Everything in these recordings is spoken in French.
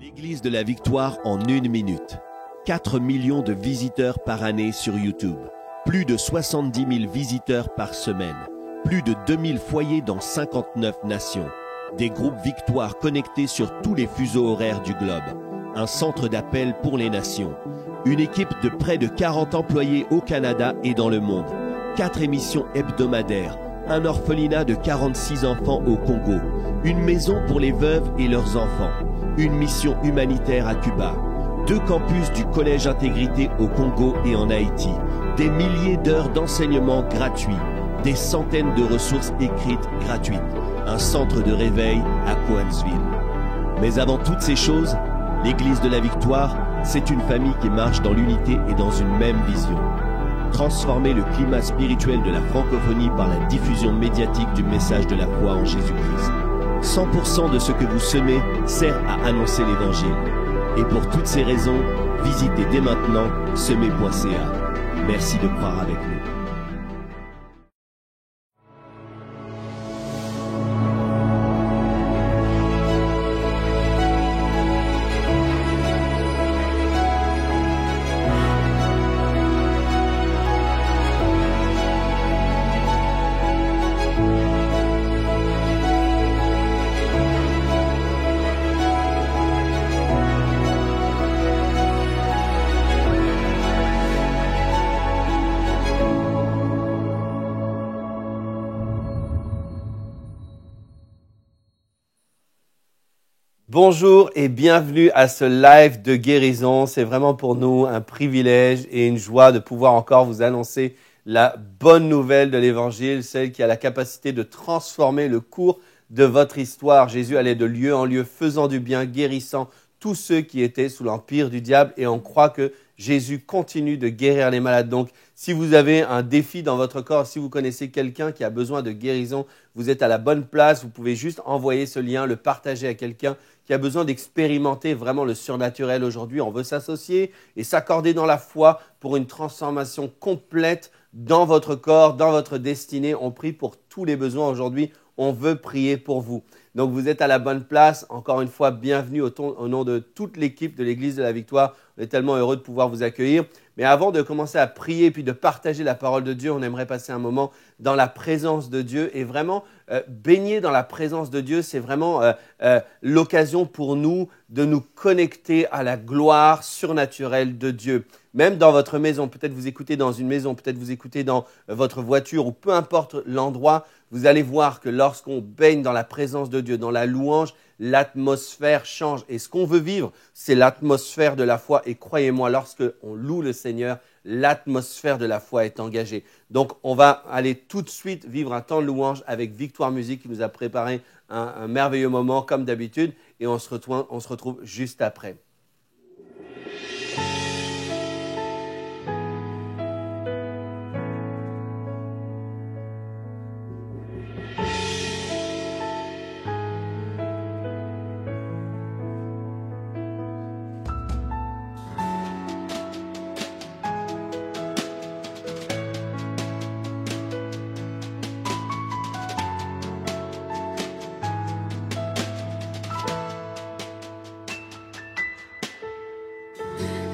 L'Église de la Victoire en 1 minute. 4 millions de visiteurs par année sur YouTube. Plus de 70 000 visiteurs par semaine. Plus de 2000 foyers dans 59 nations. Des groupes Victoire connectés sur tous les fuseaux horaires du globe. Un centre d'appel pour les nations. Une équipe de près de 40 employés au Canada et dans le monde. 4 émissions hebdomadaires. Un orphelinat de 46 enfants au Congo. Une maison pour les veuves et leurs enfants. Une mission humanitaire à Cuba. 2 campus du Collège Intégrité au Congo et en Haïti. Des milliers d'heures d'enseignement gratuits. Des centaines de ressources écrites gratuites. Un centre de réveil à Coansville. Mais avant toutes ces choses, l'Église de la Victoire, c'est une famille qui marche dans l'unité et dans une même vision. Transformer le climat spirituel de la francophonie par la diffusion médiatique du message de la foi en Jésus-Christ. 100% de ce que vous semez sert à annoncer l'Évangile. Et pour toutes ces raisons, visitez dès maintenant semer.ca. Merci de croire avec nous. Bonjour et bienvenue à ce live de guérison. C'est vraiment pour nous un privilège et une joie de pouvoir encore vous annoncer la bonne nouvelle de l'Évangile, celle qui a la capacité de transformer le cours de votre histoire. Jésus allait de lieu en lieu, faisant du bien, guérissant tous ceux qui étaient sous l'empire du diable. Et on croit que Jésus continue de guérir les malades. Donc, si vous avez un défi dans votre corps, si vous connaissez quelqu'un qui a besoin de guérison, vous êtes à la bonne place. Vous pouvez juste envoyer ce lien, le partager à quelqu'un qui a besoin d'expérimenter vraiment le surnaturel aujourd'hui. On veut s'associer et s'accorder dans la foi pour une transformation complète dans votre corps, dans votre destinée. On prie pour tous les besoins aujourd'hui. On veut prier pour vous. Donc, vous êtes à la bonne place. Encore une fois, bienvenue au nom de toute l'équipe de l'Église de la Victoire. On est tellement heureux de pouvoir vous accueillir. Mais avant de commencer à prier puis de partager la parole de Dieu, on aimerait passer un moment dans la présence de Dieu. Et vraiment, baigner dans la présence de Dieu, c'est vraiment l'occasion pour nous de nous connecter à la gloire surnaturelle de Dieu. Même dans votre maison, peut-être vous écoutez dans une maison, peut-être vous écoutez dans votre voiture ou peu importe l'endroit, vous allez voir que lorsqu'on baigne dans la présence de Dieu, dans la louange, l'atmosphère change. Et ce qu'on veut vivre, c'est l'atmosphère de la foi. Et croyez-moi, lorsqu'on loue le Seigneur, l'atmosphère de la foi est engagée. Donc, on va aller tout de suite vivre un temps de louange avec Victoire Musique qui nous a préparé un merveilleux moment comme d'habitude. Et on se retrouve juste après.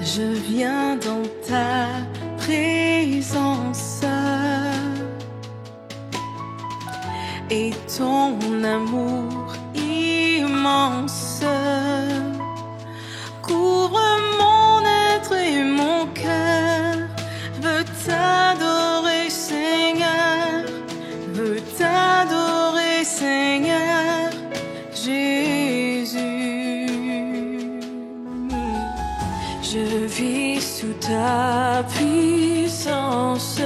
Je viens dans ta présence et ton amour immense couvre mon être et mon cœur. Veux t'adorer, Seigneur, veux t'adorer, Seigneur Jésus. Je vis sous ta puissance,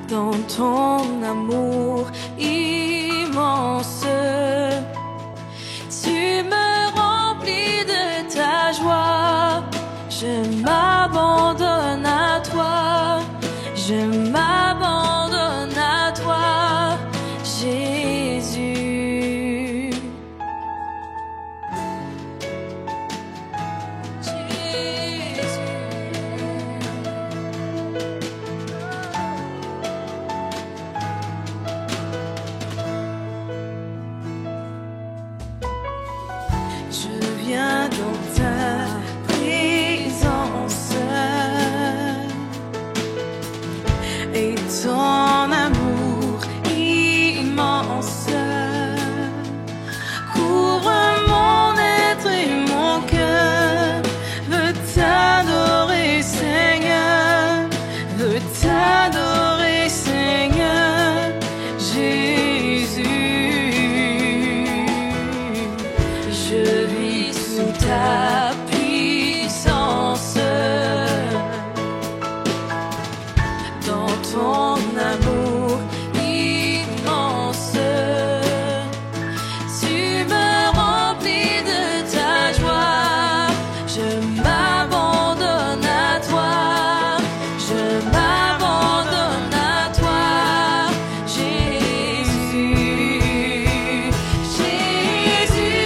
dans ton amour immense. Tu me remplis de ta joie, je m'abandonne à toi, je m'abandonne à toi, Jésus. viens dans ta présence et ton amour immense couvre mon être et mon cœur. Veut t'adorer, Seigneur, veut t'adorer, Seigneur Jésus. Je vis sous ta puissance, dans ton amour immense. Tu me remplis de ta joie. Je m'abandonne à toi. Je m'abandonne à toi, Jésus. Jésus,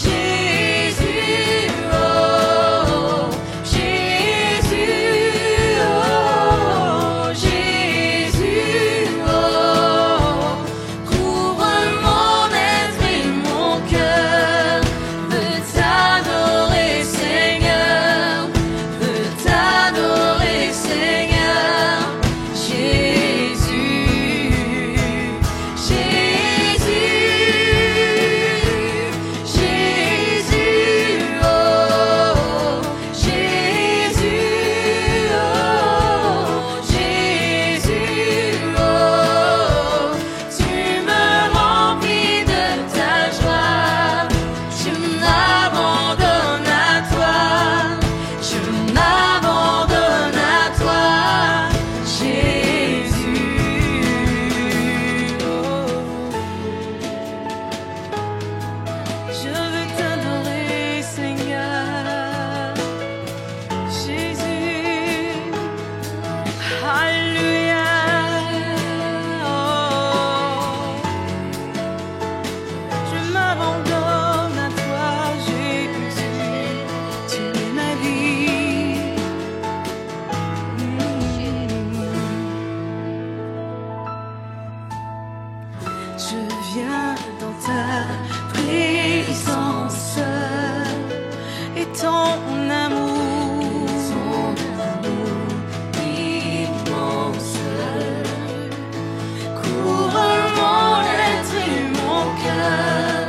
Jésus, oh, Jésus, oh, Jésus, oh, couvre mon être et mon cœur. Veut t'adorer, Seigneur, veut t'adorer, Seigneur Jésus. Jésus, Jésus, oh, Jésus, oh, Jésus, oh, tu me remplis de ta joie. Je m'abandonne à toi, je m'abandonne à toi, Jésus. Je veux t'adorer, Seigneur Jésus. Alléluia. Oh. Je m'abandonne à toi, Jésus. Tu es ma vie. Je viens dans ta présence et ton amour immense couvre mon être et mon cœur.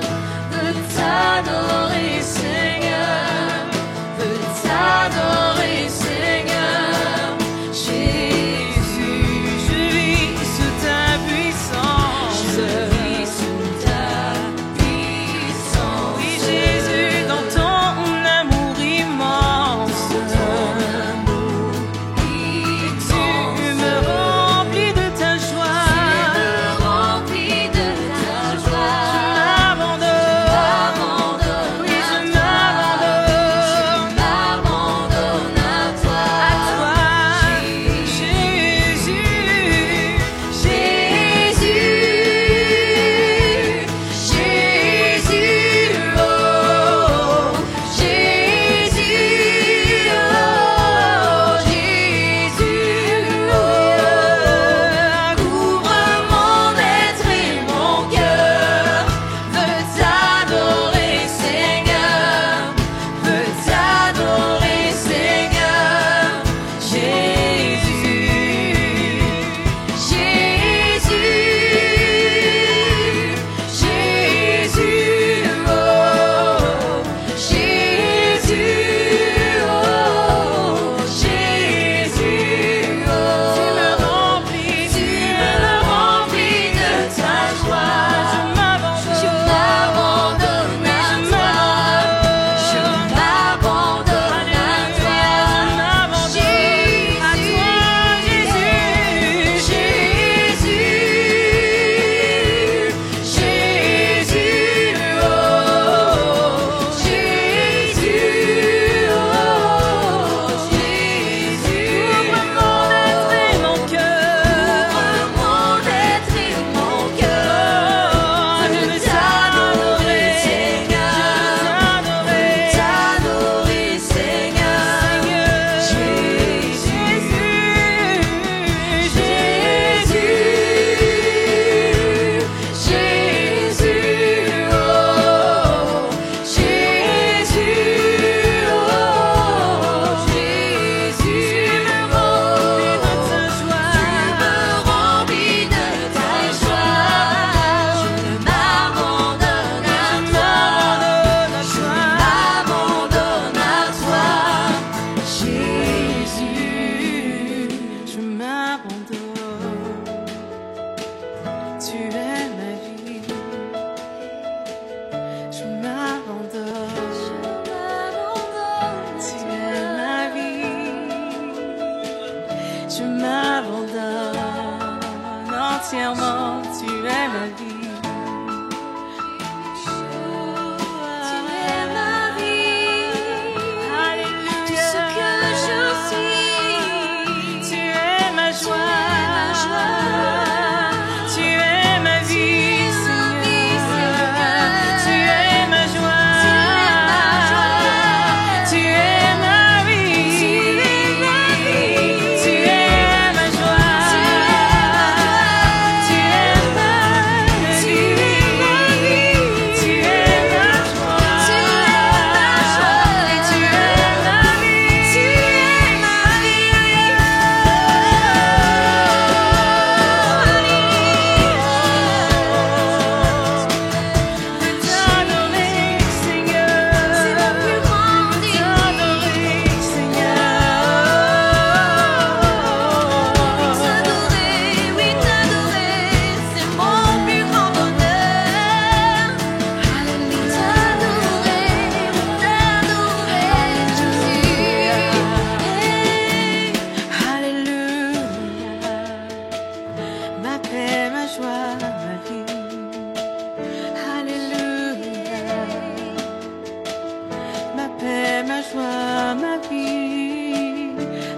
joie, ma vie.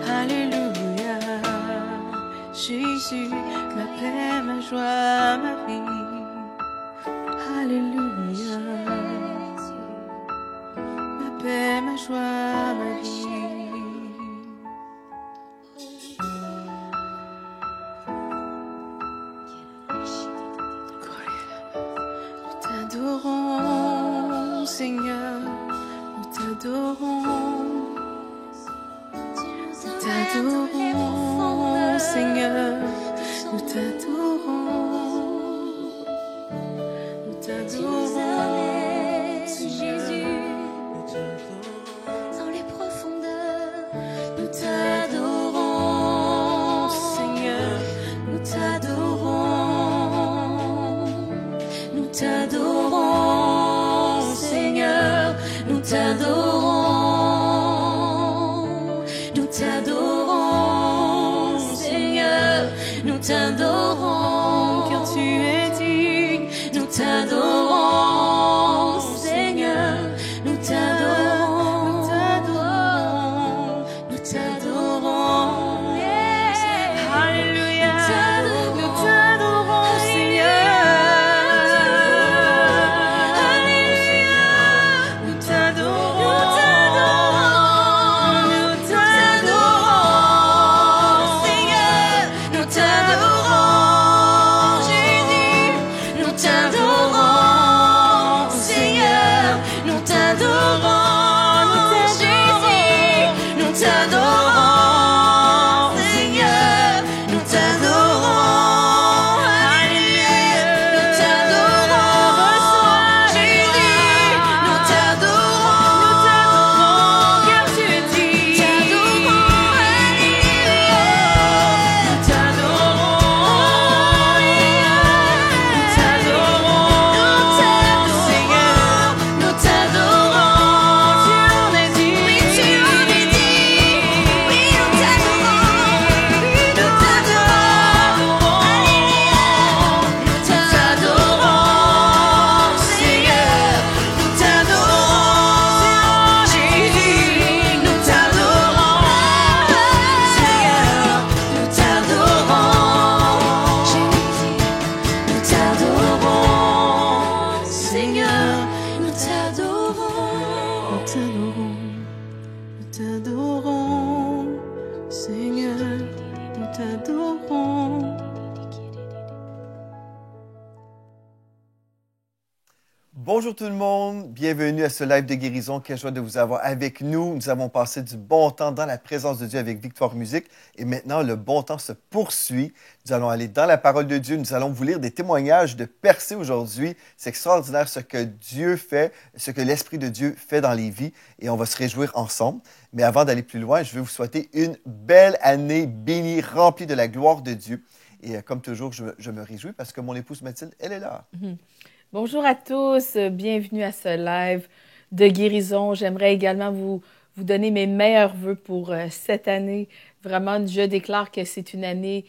Alléluia. Jésus, ma paix, ma joie, ma vie. Alléluia. Ma paix, ma joie, ma vie. Nous t'adorons, Seigneur. Nous t'adorons. Nous t'adorons, Seigneur. Nous t'adorons. Nous t'adorons, Jésus. Dans les profondeurs, Nous t'adorons, Seigneur. Nous t'adorons. Nous t'adorons, Seigneur. Nous t'adorons. Nous t'adorons, Seigneur. Nous t'adorons, car tu es digne. Nous t'adorons, Seigneur. Nous t'adorons. Nous t'adorons. Nous t'adorons. Alléluia. Nous t'adorons, Seigneur. Alléluia. Nous t'adorons. Nous t'adorons, Seigneur. Nous t'adorons, Jésus. Nous t'adorons, Seigneur. Nous t'adorons, Jésus. Nous t'adorons, Seigneur. Nous t'adorons. Alléluia. Nous t'adorons, Jésus. Nous t'adorons, car tu dis. Nous t'adorons, Alléluia. Nous t'adorons, nous t'adorons, Seigneur. Nous t'adorons, tu en es digne. Oui, tu en es digne. Oui, nous t'adorons. Nous t'adorons, Alléluia. Nous t'adorons, Seigneur. Nous t'adorons, Jésus. Nous t'adorons, Seigneur. Nous t'adorons, Jésus. Nous t'adorons, Seigneur. Nous t'adorons. Nous t'adorons. Nous t'adorons, Seigneur. Nous t'adorons. Bonjour tout le monde, bienvenue à ce live de guérison. Quelle joie de vous avoir avec nous. Nous avons passé du bon temps dans la présence de Dieu avec Victoire Musique et maintenant le bon temps se poursuit. Nous allons aller dans la parole de Dieu. Nous allons vous lire des témoignages de percées aujourd'hui. C'est extraordinaire ce que Dieu fait, ce que l'Esprit de Dieu fait dans les vies et on va se réjouir ensemble. Mais avant d'aller plus loin, je veux vous souhaiter une belle année bénie, remplie de la gloire de Dieu. Et comme toujours, je me réjouis parce que mon épouse Mathilde, elle est là. Bonjour à tous, bienvenue à ce live de guérison. J'aimerais également vous donner mes meilleurs vœux pour cette année. Vraiment, je déclare que c'est une année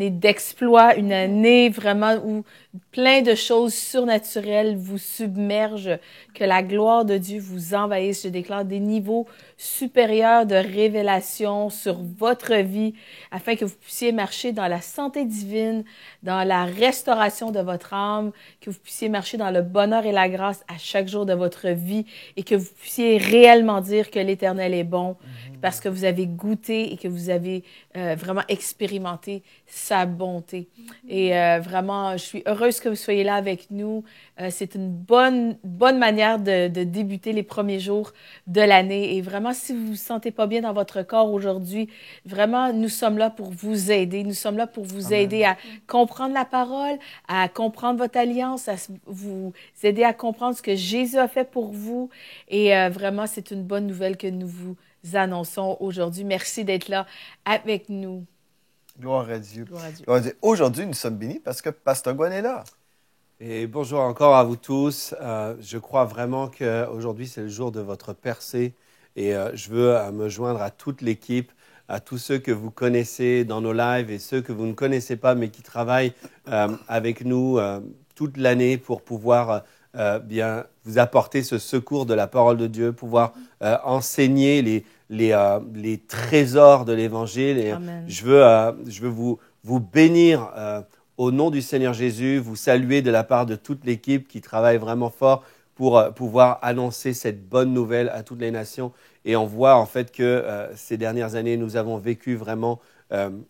d'exploit, une année vraiment où plein de choses surnaturelles vous submergent, que la gloire de Dieu vous envahisse. Je déclare des niveaux supérieurs de révélation sur votre vie afin que vous puissiez marcher dans la santé divine, dans la restauration de votre âme, que vous puissiez marcher dans le bonheur et la grâce à chaque jour de votre vie et que vous puissiez réellement dire que l'Éternel est bon parce que vous avez goûté et que vous avez vraiment expérimenté sa bonté. Et vraiment, je suis heureuse que vous soyez là avec nous. C'est une bonne manière de débuter les premiers jours de l'année. Et vraiment, si vous ne vous sentez pas bien dans votre corps aujourd'hui, vraiment, nous sommes là pour vous aider. Nous sommes là pour vous aider à comprendre la parole, à comprendre votre alliance, à vous aider à comprendre ce que Jésus a fait pour vous. Et vraiment, c'est une bonne nouvelle que nous vous annonçons aujourd'hui. Merci d'être là avec nous. Gloire à Dieu. Gloire à Dieu. Gloire à Dieu. Aujourd'hui, nous sommes bénis parce que Pasteur Gwen est là. Et bonjour encore à vous tous. Je crois vraiment qu'aujourd'hui, c'est le jour de votre percée. Et je veux me joindre à toute l'équipe, à tous ceux que vous connaissez dans nos lives et ceux que vous ne connaissez pas, mais qui travaillent avec nous toute l'année pour pouvoir bien vous apporter ce secours de la parole de Dieu, pouvoir enseigner les trésors de l'Évangile. Et Amen. je veux vous bénir au nom du Seigneur Jésus, vous saluer de la part de toute l'équipe qui travaille vraiment fort pour pouvoir annoncer cette bonne nouvelle à toutes les nations. Et on voit en fait que ces dernières années, nous avons vécu vraiment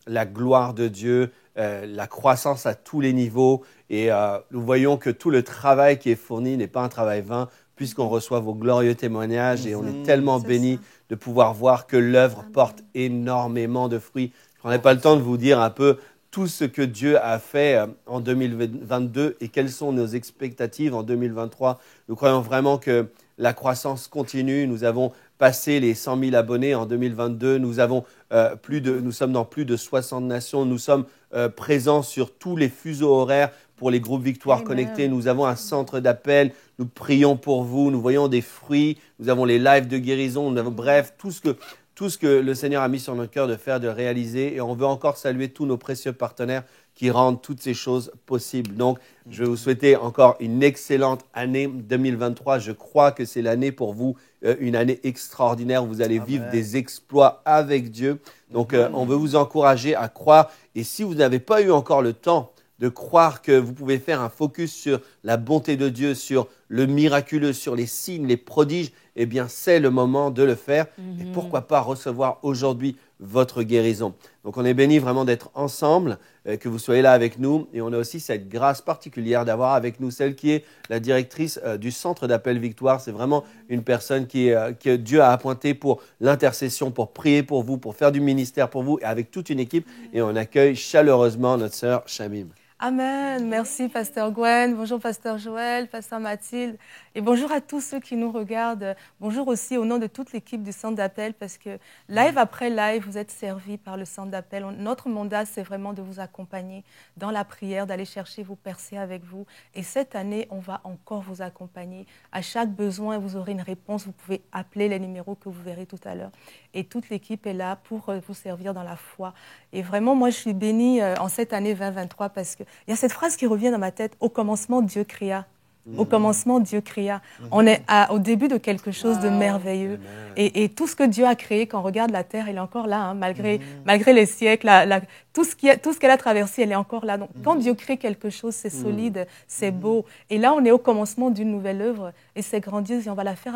la gloire de Dieu, la croissance à tous les niveaux. Et nous voyons que tout le travail qui est fourni n'est pas un travail vain, puisqu'on reçoit vos glorieux témoignages. Et on est tellement bénis de pouvoir voir que l'œuvre porte énormément de fruits. Je ne prendrai pas le temps de vous dire un peu tout ce que Dieu a fait en 2022 et quelles sont nos expectatives en 2023. Nous croyons vraiment que la croissance continue. Nous avons passé les 100 000 abonnés en 2022. Nous sommes dans plus de 60 nations. Nous sommes présents sur tous les fuseaux horaires pour les groupes Victoire Amen. Connectés. Nous avons un centre d'appel. Nous prions pour vous. Nous voyons des fruits. Nous avons les lives de guérison. Bref, tout ce que le Seigneur a mis sur notre cœur de faire, de réaliser. Et on veut encore saluer tous nos précieux partenaires qui rendent toutes ces choses possibles. Donc, je vais vous souhaiter encore une excellente année 2023. Je crois que c'est l'année pour vous, une année extraordinaire. Vous allez vivre des exploits avec Dieu. Donc, on veut vous encourager à croire. Et si vous n'avez pas eu encore le temps de croire que vous pouvez faire un focus sur la bonté de Dieu, sur le miraculeux, sur les signes, les prodiges, eh bien, c'est le moment de le faire. Et pourquoi pas recevoir aujourd'hui votre guérison. Donc, on est bénis vraiment d'être ensemble, que vous soyez là avec nous. Et on a aussi cette grâce particulière d'avoir avec nous celle qui est la directrice du centre d'appel Victoire. C'est vraiment une personne que Dieu a appointée pour l'intercession, pour prier pour vous, pour faire du ministère pour vous, et avec toute une équipe. Et on accueille chaleureusement notre sœur Shamim. Amen. Merci, Pasteur Gwen. Bonjour, Pasteur Joël, Pasteur Mathilde. Et bonjour à tous ceux qui nous regardent. Bonjour aussi au nom de toute l'équipe du centre d'appel, parce que live après live, vous êtes servis par le centre d'appel. Notre mandat, c'est vraiment de vous accompagner dans la prière, d'aller chercher vos percées avec vous. Et cette année, on va encore vous accompagner. À chaque besoin, vous aurez une réponse. Vous pouvez appeler les numéros que vous verrez tout à l'heure. Et toute l'équipe est là pour vous servir dans la foi. Et vraiment, moi, je suis bénie en cette année 2023 parce qu'il y a cette phrase qui revient dans ma tête. Au commencement, Dieu créa. Au commencement, Dieu créa. On est au début de quelque chose de merveilleux. Et tout ce que Dieu a créé, quand on regarde la terre, elle est encore là, hein, malgré les siècles. Tout ce qu'elle a traversé, elle est encore là. Donc, quand Dieu crée quelque chose, c'est solide, c'est beau. Et là, on est au commencement d'une nouvelle œuvre. Et c'est grandiose. Et on va la faire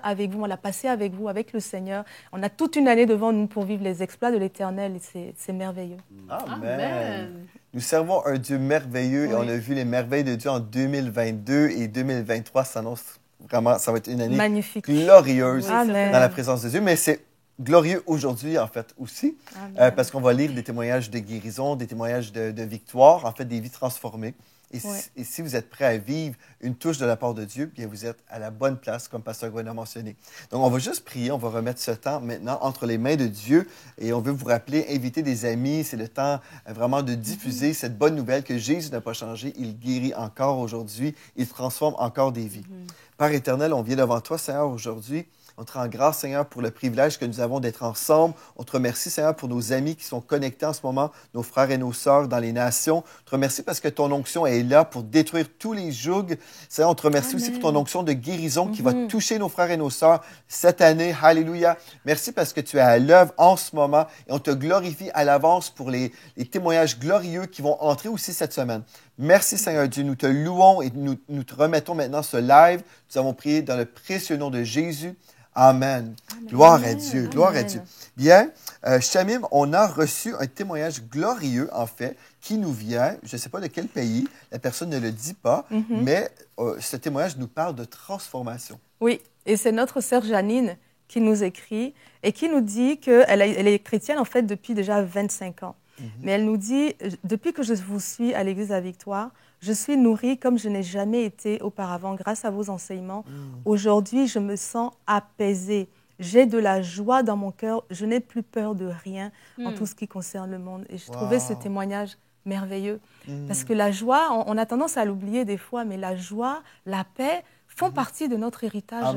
avec vous. On va la passer avec vous, avec le Seigneur. On a toute une année devant nous pour vivre les exploits de l'Éternel. Et c'est merveilleux. Amen. Nous servons un Dieu merveilleux et on a vu les merveilles de Dieu en 2022 et 2023 s'annonce vraiment, ça va être une année Magnifique. glorieuse dans Amen. la présence de Dieu. Mais c'est glorieux aujourd'hui, en fait, aussi, parce qu'on va lire des témoignages de guérison, des témoignages de victoire, en fait, des vies transformées. Et si vous êtes prêt à vivre une touche de la part de Dieu, bien vous êtes à la bonne place, comme Pasteur Gwen a mentionné. Donc, on va juste prier, on va remettre ce temps maintenant entre les mains de Dieu et on veut vous rappeler, inviter des amis. C'est le temps vraiment de diffuser cette bonne nouvelle que Jésus n'a pas changé. Il guérit encore aujourd'hui. Il transforme encore des vies. Père éternel, on vient devant toi, Seigneur, aujourd'hui. On te rend grâce, Seigneur, pour le privilège que nous avons d'être ensemble. On te remercie, Seigneur, pour nos amis qui sont connectés en ce moment, nos frères et nos sœurs dans les nations. On te remercie parce que ton onction est là pour détruire tous les jougs. Seigneur, on te remercie aussi pour ton onction de guérison qui va toucher nos frères et nos sœurs cette année. Alléluia. Merci parce que tu es à l'œuvre en ce moment et on te glorifie à l'avance pour les témoignages glorieux qui vont entrer aussi cette semaine. Merci, Seigneur Dieu. Nous te louons et nous te remettons maintenant ce live. Nous avons prié dans le précieux nom de Jésus. Amen. Gloire à Dieu. Gloire à Dieu. Bien, Shamim, on a reçu un témoignage glorieux, en fait, qui nous vient, je ne sais pas de quel pays, la personne ne le dit pas, mais ce témoignage nous parle de transformation. Oui, et c'est notre sœur Janine qui nous écrit et qui nous dit qu'elle est chrétienne, en fait, depuis déjà 25 ans. Mais elle nous dit, depuis que je vous suis à l'Église à Victoire, je suis nourrie comme je n'ai jamais été auparavant grâce à vos enseignements. Aujourd'hui, je me sens apaisée. J'ai de la joie dans mon cœur. Je n'ai plus peur de rien en tout ce qui concerne le monde. Et je trouvais ce témoignage merveilleux. Parce que la joie, on a tendance à l'oublier des fois, mais la joie, la paix font partie de notre héritage.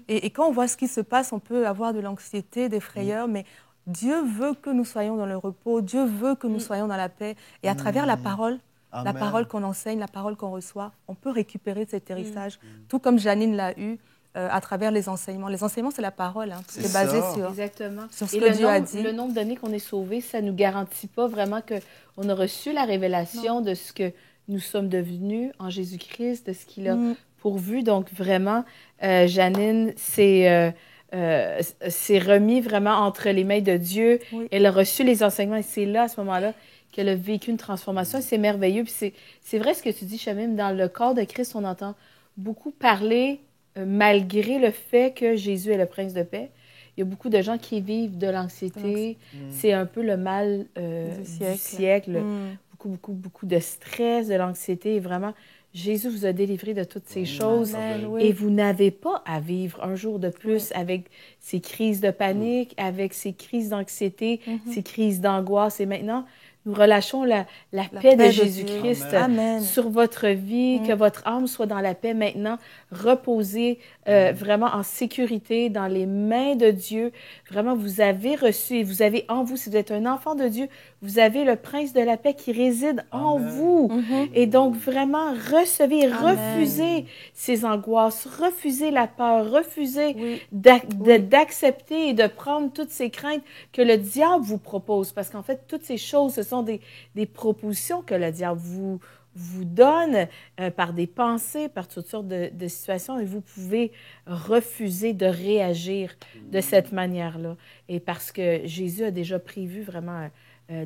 Et quand on voit ce qui se passe, on peut avoir de l'anxiété, des frayeurs, mais Dieu veut que nous soyons dans le repos. Dieu veut que nous soyons dans la paix. Et à travers la parole, La Amen. parole qu'on enseigne, la parole qu'on reçoit, on peut récupérer cet héritage, tout comme Janine l'a eu à travers les enseignements. Les enseignements, c'est la parole. Hein. C'est C'est basé ça. Exactement. sur ce Et que Dieu a dit. le nombre d'années qu'on est sauvé, ça ne nous garantit pas vraiment qu'on a reçu la révélation de ce que nous sommes devenus en Jésus-Christ, de ce qu'il a pourvu. Donc, vraiment, Janine s'est remis vraiment entre les mains de Dieu. Oui. Elle a reçu les enseignements et c'est là, à ce moment-là, qu'elle a vécu une transformation. Et c'est merveilleux. Puis c'est vrai ce que tu dis, Shamim, dans le corps de Christ, on entend beaucoup parler malgré le fait que Jésus est le prince de paix. Il y a beaucoup de gens qui vivent de l'anxiété. C'est un peu le mal du siècle. Beaucoup de stress, de l'anxiété. Et vraiment, Jésus vous a délivré de toutes ces choses. Amen, oui. Et vous n'avez pas à vivre un jour de plus avec ces crises de panique, avec ces crises d'anxiété, ces crises d'angoisse. Et maintenant, nous relâchons la paix de paix de Jésus-Christ Dieu. Amen. sur votre vie, que votre âme soit dans la paix maintenant, reposez vraiment en sécurité dans les mains de Dieu. Vraiment, vous avez reçu et vous avez en vous, si vous êtes un enfant de Dieu, vous avez le prince de la paix qui réside en vous. Et donc, vraiment, recevez, refusez ces angoisses, refusez la peur, refusez d'accepter et de prendre toutes ces craintes que le diable vous propose. Parce qu'en fait, toutes ces choses, ce sont des propositions que le diable vous donne par des pensées, par toutes sortes de situations, et vous pouvez refuser de réagir de cette manière-là. Et parce que Jésus a déjà prévu vraiment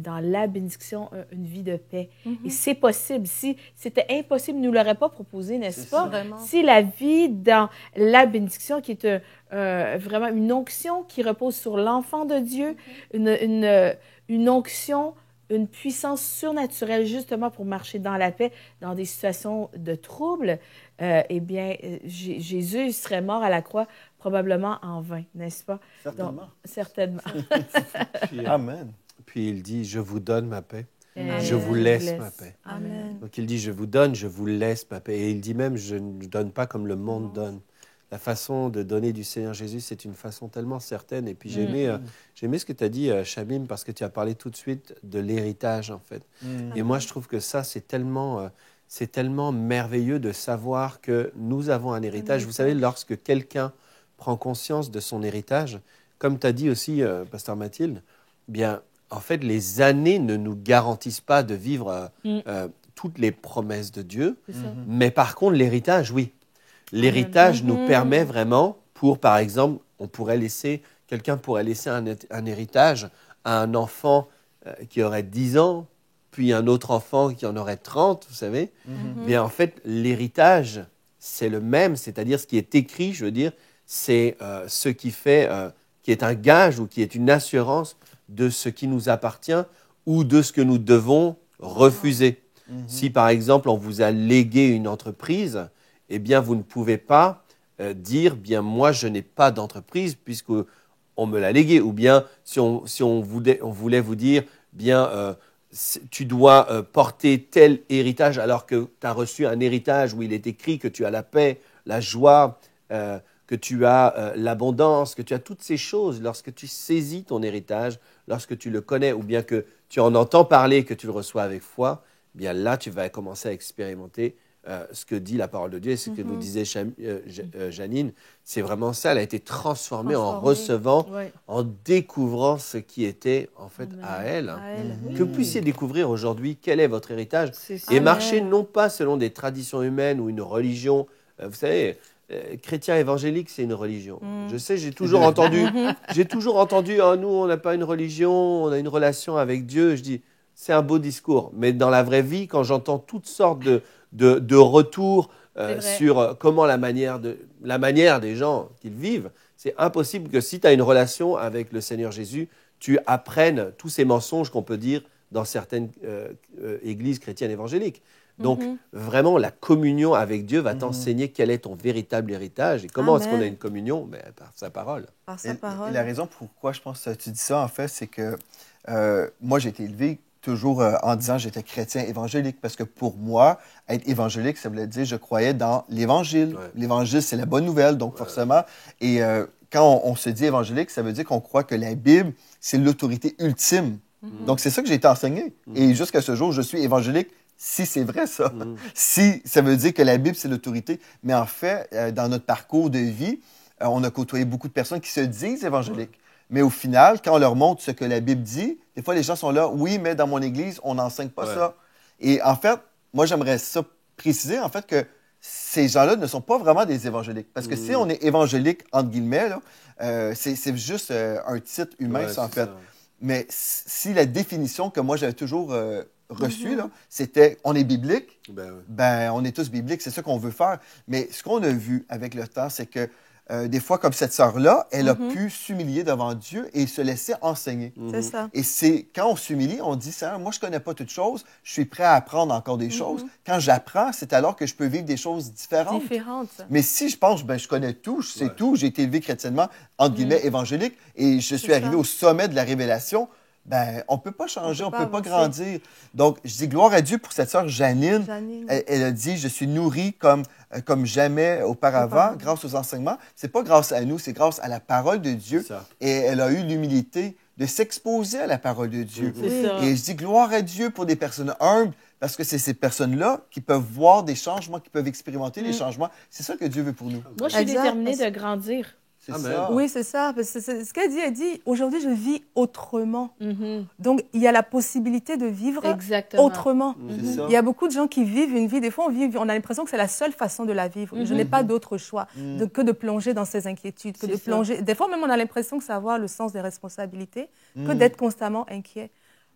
dans la bénédiction une vie de paix. Et c'est possible. Si c'était impossible, il ne nous l'aurait pas proposé, n'est-ce pas? Vraiment. Si la vie dans la bénédiction, qui est vraiment une onction qui repose sur l'enfant de Dieu, une onction, une puissance surnaturelle justement pour marcher dans la paix, dans des situations de trouble, eh bien, Jésus serait mort à la croix probablement en vain, n'est-ce pas? Certainement. Donc, certainement. Puis, Amen. puis il dit, je vous donne ma paix. Amen. Je vous laisse ma paix. Amen. Donc il dit, je vous donne, je vous laisse ma paix. Et il dit même, je ne donne pas comme le monde donne. La façon de donner du Seigneur Jésus, c'est une façon tellement certaine. Et puis j'ai aimé ce que tu as dit, Shamim, parce que tu as parlé tout de suite de l'héritage, en fait. Et moi, je trouve que ça, c'est tellement merveilleux de savoir que nous avons un héritage. Vous savez, lorsque quelqu'un prend conscience de son héritage, comme tu as dit aussi, Pasteur Mathilde, bien, en fait, les années ne nous garantissent pas de vivre toutes les promesses de Dieu. Mais par contre, l'héritage, oui. L'héritage nous permet vraiment, par exemple, quelqu'un pourrait laisser un héritage à un enfant qui aurait 10 ans, puis un autre enfant qui en aurait 30, vous savez. Bien, en fait, l'héritage, c'est le même, c'est-à-dire ce qui est écrit, je veux dire, c'est ce qui est un gage ou qui est une assurance de ce qui nous appartient ou de ce que nous devons refuser. Si, par exemple, on vous a légué une entreprise, eh bien, vous ne pouvez pas dire, bien, moi, je n'ai pas d'entreprise puisqu'on me l'a légué. Ou bien, si on voulait vous dire, bien, tu dois porter tel héritage alors que tu as reçu un héritage où il est écrit que tu as la paix, la joie, que tu as l'abondance, que tu as toutes ces choses. Lorsque tu saisis ton héritage, lorsque tu le connais ou bien que tu en entends parler, que tu le reçois avec foi, bien là, tu vas commencer à expérimenter ce que dit la parole de Dieu et ce que nous disait Janine. C'est vraiment ça. Elle a été transformée en recevant, en découvrant ce qui était en fait à elle. Que vous puissiez découvrir aujourd'hui quel est votre héritage et marcher non pas selon des traditions humaines ou une religion. Vous savez, chrétien évangélique, c'est une religion. Je sais, j'ai toujours entendu, ah, nous, on n'a pas une religion, on a une relation avec Dieu. Je dis, c'est un beau discours. Mais dans la vraie vie, quand j'entends toutes sortes de retours sur comment la manière des gens qu'ils vivent, c'est impossible que si tu as une relation avec le Seigneur Jésus, tu apprennes tous ces mensonges qu'on peut dire dans certaines églises chrétiennes évangéliques. Donc, vraiment, la communion avec Dieu va t'enseigner quel est ton véritable héritage et comment est-ce qu'on a une communion par sa parole. Par sa parole. Et la raison pourquoi je pense que tu dis ça, en fait, c'est que moi, j'ai été élevé toujours en disant que j'étais chrétien évangélique parce que pour moi, être évangélique, ça voulait dire que je croyais dans l'Évangile. Ouais. L'Évangile, c'est la bonne nouvelle, donc forcément. Et quand on se dit évangélique, ça veut dire qu'on croit que la Bible, c'est l'autorité ultime. Donc, c'est ça que j'ai été enseigné. Et jusqu'à ce jour, je suis évangélique si c'est vrai ça. Si ça veut dire que la Bible, c'est l'autorité. Mais en fait, dans notre parcours de vie, on a côtoyé beaucoup de personnes qui se disent évangéliques. Mais au final, quand on leur montre ce que la Bible dit, des fois, les gens sont là, oui, mais dans mon église, on n'enseigne pas ça. Et en fait, moi, j'aimerais ça préciser, en fait, que ces gens-là ne sont pas vraiment des évangéliques. Parce que si on est évangélique, entre guillemets, là, c'est juste un titre humain, ça, en fait. Mais si la définition que moi, j'avais toujours reçue, là, c'était on est biblique, ben, on est tous bibliques, c'est ça qu'on veut faire. Mais ce qu'on a vu avec le temps, c'est que des fois, comme cette sœur-là, elle a pu s'humilier devant Dieu et se laisser enseigner. C'est ça. Et c'est quand on s'humilie, on dit, Seigneur, moi, je ne connais pas toutes choses, je suis prêt à apprendre encore des choses. Quand j'apprends, c'est alors que je peux vivre des choses différentes. Mais si je pense, ben, je connais tout, je sais tout, j'ai été élevé chrétiennement, entre guillemets, évangélique, et je suis arrivé au sommet de la révélation, ben, on ne peut pas changer, on ne peut pas grandir. Donc, je dis gloire à Dieu pour cette sœur Janine. Elle a dit, je suis nourrie comme jamais auparavant, grâce aux enseignements. Ce n'est pas grâce à nous, c'est grâce à la parole de Dieu. Et elle a eu l'humilité de s'exposer à la parole de Dieu. Et je dis gloire à Dieu pour des personnes humbles, parce que c'est ces personnes-là qui peuvent voir des changements, qui peuvent expérimenter les changements. C'est ça que Dieu veut pour nous. Moi, je suis déterminée de grandir. C'est ça. Oui, c'est ça. Parce que ce qu'elle dit, elle dit, aujourd'hui, je vis autrement. Donc, il y a la possibilité de vivre autrement. Il y a beaucoup de gens qui vivent une vie, des fois, on a l'impression que c'est la seule façon de la vivre. Je n'ai pas d'autre choix que de plonger dans ces inquiétudes, que de plonger. Des fois, même, on a l'impression que c'est avoir le sens des responsabilités, que d'être constamment inquiet.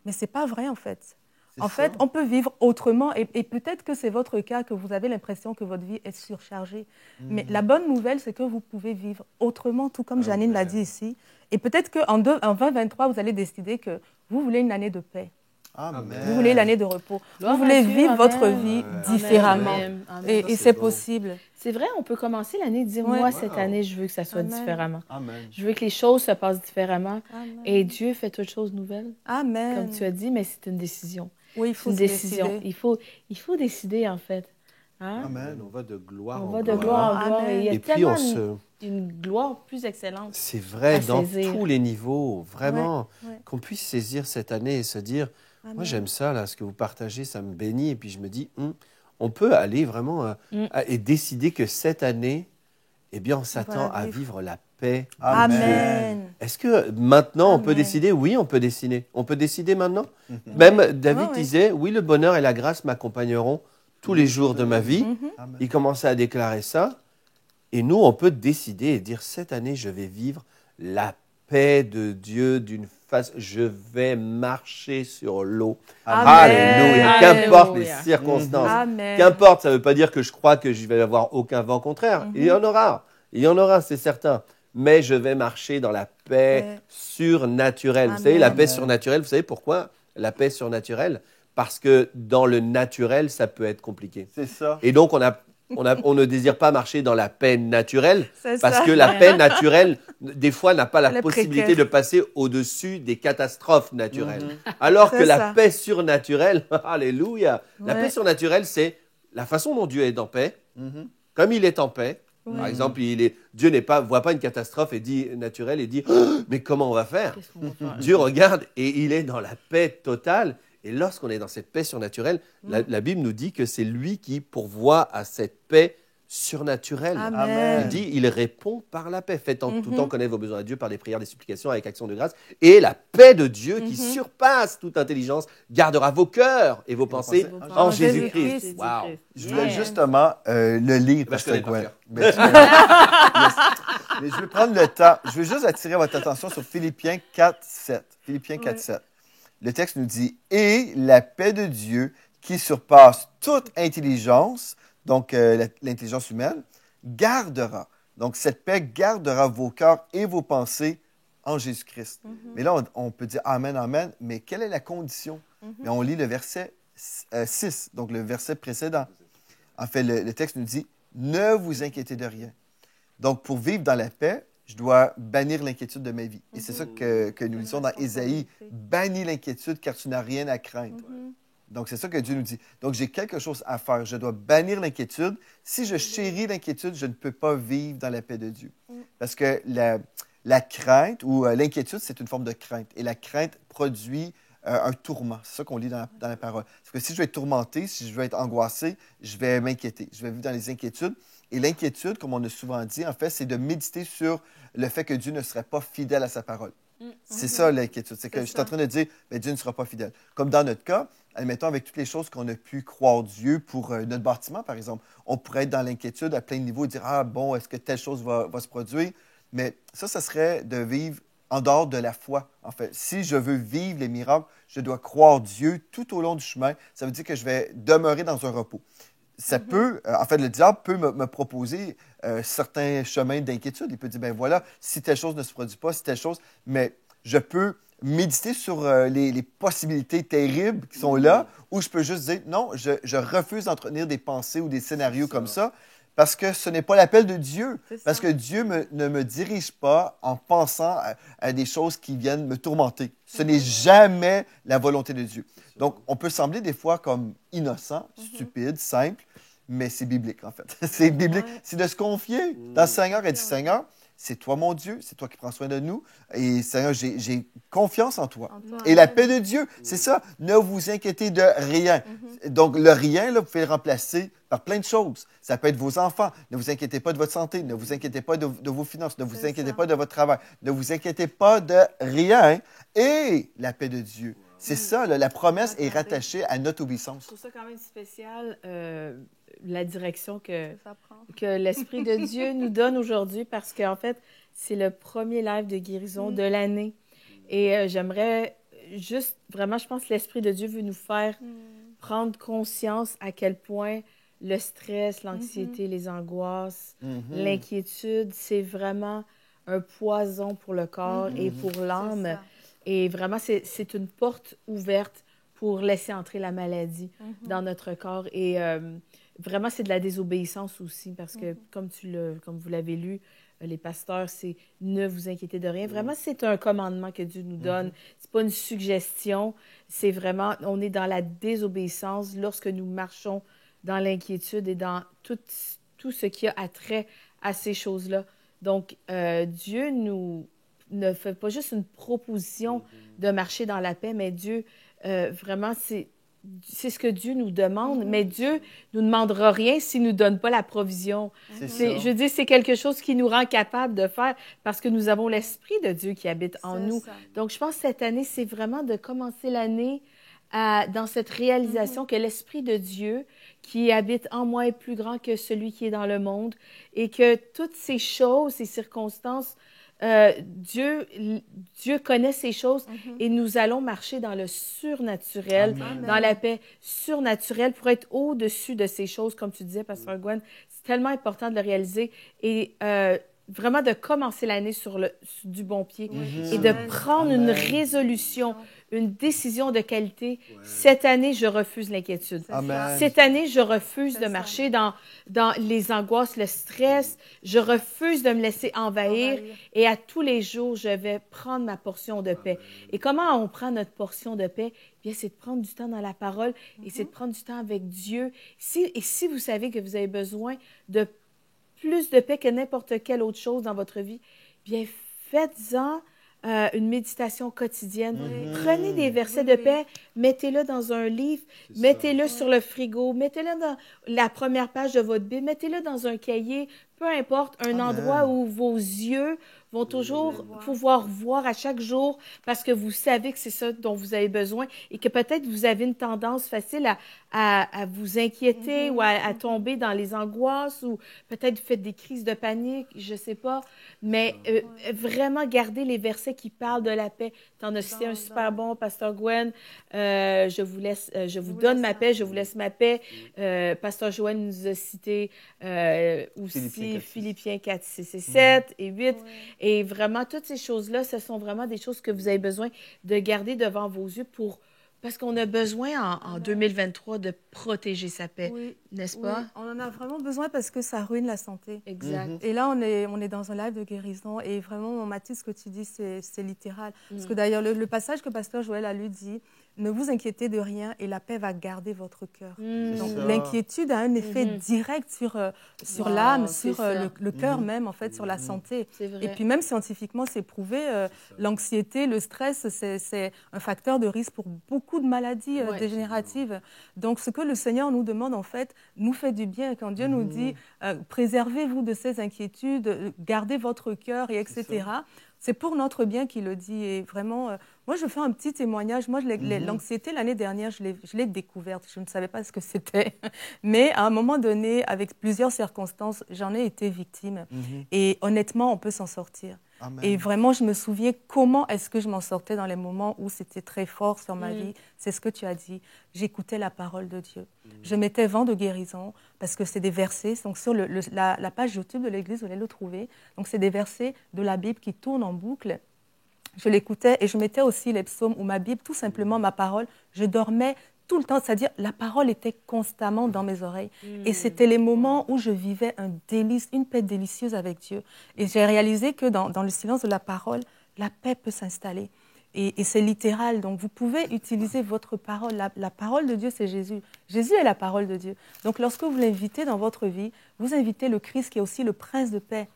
Mais ce n'est pas vrai, en fait. En fait, on peut vivre autrement et peut-être que c'est votre cas, que vous avez l'impression que votre vie est surchargée. Mais la bonne nouvelle, c'est que vous pouvez vivre autrement, tout comme Janine l'a dit ici. Et peut-être qu'en 2023, vous allez décider que vous voulez une année de paix. Vous voulez l'année de repos. Vous voulez vivre votre vie différemment. Et c'est possible. C'est vrai, on peut commencer l'année et dire, moi, cette année, je veux que ça soit différemment. Je veux que les choses se passent différemment. Et Dieu fait toutes choses nouvelles. Comme tu as dit, mais c'est une décision. Oui, il faut décision. Il faut décider, en fait. Hein? Amen. On va de gloire en gloire. On va de gloire en gloire. Et il y a et puis tellement une gloire plus excellente. C'est vrai, dans saisir. tous les niveaux, vraiment, qu'on puisse saisir cette année et se dire, moi j'aime ça, là, ce que vous partagez, ça me bénit. Et puis je me dis, on peut aller vraiment et décider que cette année, eh bien, on s'attend à vivre la paix. Amen. Est-ce que maintenant, on peut décider? Oui, on peut décider. On peut décider maintenant? Même David disait, oui, le bonheur et la grâce m'accompagneront tous les jours de ma vie. Il commençait à déclarer ça. Et nous, on peut décider et dire, cette année, je vais vivre la paix de Dieu d'une façon. Je vais marcher sur l'eau. Alléluia. Qu'importe les circonstances. Qu'importe, ça ne veut pas dire que je crois que je vais avoir aucun vent contraire. Il y en aura. Il y en aura, c'est certain. Mais je vais marcher dans la paix surnaturelle. Vous savez, la paix surnaturelle, vous savez pourquoi la paix surnaturelle? Parce que dans le naturel, ça peut être compliqué. C'est ça. Et donc, on ne désire pas marcher dans la paix naturelle parce que la paix naturelle, des fois, n'a pas la possibilité de passer au-dessus des catastrophes naturelles. Alors que la paix surnaturelle, alléluia, la paix surnaturelle, c'est la façon dont Dieu est en paix, comme il est en paix. Par exemple, Dieu ne voit pas une catastrophe naturelle et dit « Mais comment on va faire ?» Dieu regarde et il est dans la paix totale. Et lorsqu'on est dans cette paix surnaturelle, la Bible nous dit que c'est lui qui pourvoit à cette paix surnaturelle. Amen. Il dit, il répond par la paix. Faites en tout temps connaître vos besoins à Dieu par des prières, des supplications avec action de grâce. Et la paix de Dieu qui surpasse toute intelligence gardera vos cœurs et vos pensées en Jésus-Christ. Wow. Je voulais justement le lire, parce que mais je vais prendre le temps. Je veux juste attirer votre attention sur Philippiens 4:7. Philippiens 4:7. Le texte nous dit « Et la paix de Dieu qui surpasse toute intelligence, donc l'intelligence humaine, gardera. » Donc, cette paix gardera vos cœurs et vos pensées en Jésus-Christ. Mais là, on peut dire « Amen, Amen », mais quelle est la condition? Mais on lit le verset 6, donc le verset précédent. En fait, le texte nous dit « Ne vous inquiétez de rien. » Donc, pour vivre dans la paix, je dois bannir l'inquiétude de ma vie. Et c'est ça que nous lisons dans Ésaïe. Bannis l'inquiétude car tu n'as rien à craindre. Donc, c'est ça que Dieu nous dit. Donc, j'ai quelque chose à faire. Je dois bannir l'inquiétude. Si je chéris l'inquiétude, je ne peux pas vivre dans la paix de Dieu. Parce que la crainte ou l'inquiétude, c'est une forme de crainte. Et la crainte produit un tourment. C'est ça qu'on lit dans la parole. Parce que si je vais être tourmenté, si je vais être angoissé, je vais m'inquiéter. Je vais vivre dans les inquiétudes. Et l'inquiétude, comme on a souvent dit, en fait, c'est de méditer sur le fait que Dieu ne serait pas fidèle à sa parole. C'est ça l'inquiétude. C'est que je suis en train de dire, ben, Dieu ne sera pas fidèle. Comme dans notre cas, admettons, avec toutes les choses qu'on a pu croire Dieu pour notre bâtiment, par exemple, on pourrait être dans l'inquiétude à plein de niveaux et dire, ah bon, est-ce que telle chose va se produire? Mais ça serait de vivre en dehors de la foi, en fait. Si je veux vivre les miracles, je dois croire Dieu tout au long du chemin. Ça veut dire que je vais demeurer dans un repos. Ça peut, en fait, le diable peut me proposer certains chemins d'inquiétude. Il peut dire, ben voilà, si telle chose ne se produit pas, si telle chose, mais je peux méditer sur les possibilités terribles qui sont là, ou je peux juste dire, non, je refuse d'entretenir des pensées ou des scénarios comme ça, parce que ce n'est pas l'appel de Dieu. Parce que Dieu ne me dirige pas en pensant à des choses qui viennent me tourmenter. Ce n'est jamais la volonté de Dieu. Donc, on peut sembler des fois comme innocent, stupide, simple, mais c'est biblique, en fait. C'est biblique. C'est de se confier dans le Seigneur et dire, Seigneur, c'est toi mon Dieu, c'est toi qui prends soin de nous. Et Seigneur, j'ai confiance en toi. Et la paix de Dieu, c'est ça. Ne vous inquiétez de rien. Donc, le rien, là, vous pouvez le remplacer par plein de choses. Ça peut être vos enfants. Ne vous inquiétez pas de votre santé. Ne vous inquiétez pas de vos finances. Ne vous inquiétez pas de votre travail. Ne vous inquiétez pas de rien. Et la paix de Dieu. C'est ça, là, la promesse est rattachée à notre obéissance. Je trouve ça quand même spécial, la direction que l'Esprit de Dieu nous donne aujourd'hui, parce qu'en fait, c'est le premier live de guérison de l'année. Et j'aimerais juste, vraiment, je pense que l'Esprit de Dieu veut nous faire prendre conscience à quel point le stress, l'anxiété, les angoisses, l'inquiétude, c'est vraiment un poison pour le corps et pour l'âme. Et vraiment, c'est une porte ouverte pour laisser entrer la maladie dans notre corps. Et vraiment, c'est de la désobéissance aussi, parce que, comme vous l'avez lu, les pasteurs, c'est « ne vous inquiétez de rien ». Vraiment, c'est un commandement que Dieu nous donne. C'est pas une suggestion. C'est vraiment, on est dans la désobéissance lorsque nous marchons dans l'inquiétude et dans tout ce qui a attrait à ces choses-là. Donc, Dieu ne fait pas juste une proposition de marcher dans la paix, mais Dieu, vraiment, c'est ce que Dieu nous demande, mais Dieu nous demandera rien s'il ne nous donne pas la provision. Je veux dire, c'est quelque chose qui nous rend capable de faire parce que nous avons l'Esprit de Dieu qui habite en nous. Donc, je pense que cette année, c'est vraiment de commencer l'année dans cette réalisation que l'Esprit de Dieu qui habite en moi est plus grand que celui qui est dans le monde et que toutes ces choses, ces circonstances, Dieu connaît ces choses et nous allons marcher dans le surnaturel, dans la paix surnaturelle pour être au-dessus de ces choses, comme tu disais, Pasteur Gwen. C'est tellement important de le réaliser et vraiment de commencer l'année sur du bon pied et de prendre une résolution, une décision de qualité. Cette année, je refuse l'inquiétude. Cette année, je refuse de marcher dans les angoisses, le stress. Je refuse de me laisser envahir. Et à tous les jours, je vais prendre ma portion de paix. Et comment on prend notre portion de paix? Bien, c'est de prendre du temps dans la parole et c'est de prendre du temps avec Dieu. Et si vous savez que vous avez besoin de plus de paix que n'importe quelle autre chose dans votre vie, bien, faites-en une méditation quotidienne. Prenez des versets de paix, mettez-le dans un livre, mettez-le sur le frigo, mettez-le dans la première page de votre Bible, mettez-le dans un cahier, peu importe, un endroit où vos yeux vont toujours pouvoir voir à chaque jour parce que vous savez que c'est ça dont vous avez besoin et que peut-être vous avez une tendance facile à vous inquiéter ou à tomber dans les angoisses ou peut-être vous faites des crises de panique, je ne sais pas. Mais vraiment garder les versets qui parlent de la paix. Tu en as cité un super bon, Pasteur Gwen. Je vous donne ma paix, je vous laisse ma paix. Pasteur Joël nous a cité aussi Philippiens 4, 6 et 7 et 8. Et vraiment, toutes ces choses-là, ce sont vraiment des choses que vous avez besoin de garder devant vos yeux parce qu'on a besoin en 2023 de protéger sa paix, n'est-ce pas? On en a vraiment besoin parce que ça ruine la santé. Exact. Et là, on est dans un live de guérison et vraiment, Mathilde, ce que tu dis, c'est littéral. Parce que d'ailleurs, le passage que Pasteur Joël a lu dit, ne vous inquiétez de rien et la paix va garder votre cœur. Donc, ça. l'inquiétude a un effet direct sur Wow, l'âme, c'est sur ça. le cœur même, en fait, sur la santé. C'est vrai. Et puis même scientifiquement, c'est prouvé, l'anxiété, le stress, c'est un facteur de risque pour beaucoup de maladies Ouais. dégénératives. Donc, ce que le Seigneur nous demande, en fait, nous fait du bien. Quand Dieu nous dit, préservez-vous de ces inquiétudes, gardez votre cœur, et etc., c'est pour notre bien qu'il le dit. Et vraiment, moi, je fais un petit témoignage. Moi, l'anxiété, l'année dernière, je l'ai découverte. Je ne savais pas ce que c'était. Mais à un moment donné, avec plusieurs circonstances, j'en ai été victime. Et honnêtement, on peut s'en sortir. Amen. Et vraiment, je me souviens comment est-ce que je m'en sortais dans les moments où c'était très fort sur ma vie. C'est ce que tu as dit. J'écoutais la parole de Dieu. Je mettais vent de guérison parce que c'est des versets. Donc, sur la page YouTube de l'Église, vous allez le trouver. Donc, c'est des versets de la Bible qui tournent en boucle. Je l'écoutais et je mettais aussi les psaumes ou ma Bible, tout simplement ma parole. Je dormais tout le temps, c'est-à-dire la parole était constamment dans mes oreilles. Et c'était les moments où je vivais un délice, une paix délicieuse avec Dieu. Et j'ai réalisé que dans le silence de la parole, la paix peut s'installer. Et c'est littéral, donc vous pouvez utiliser votre parole. La parole de Dieu, c'est Jésus. Jésus est la parole de Dieu. Donc lorsque vous l'invitez dans votre vie, vous invitez le Christ qui est aussi le prince de paix.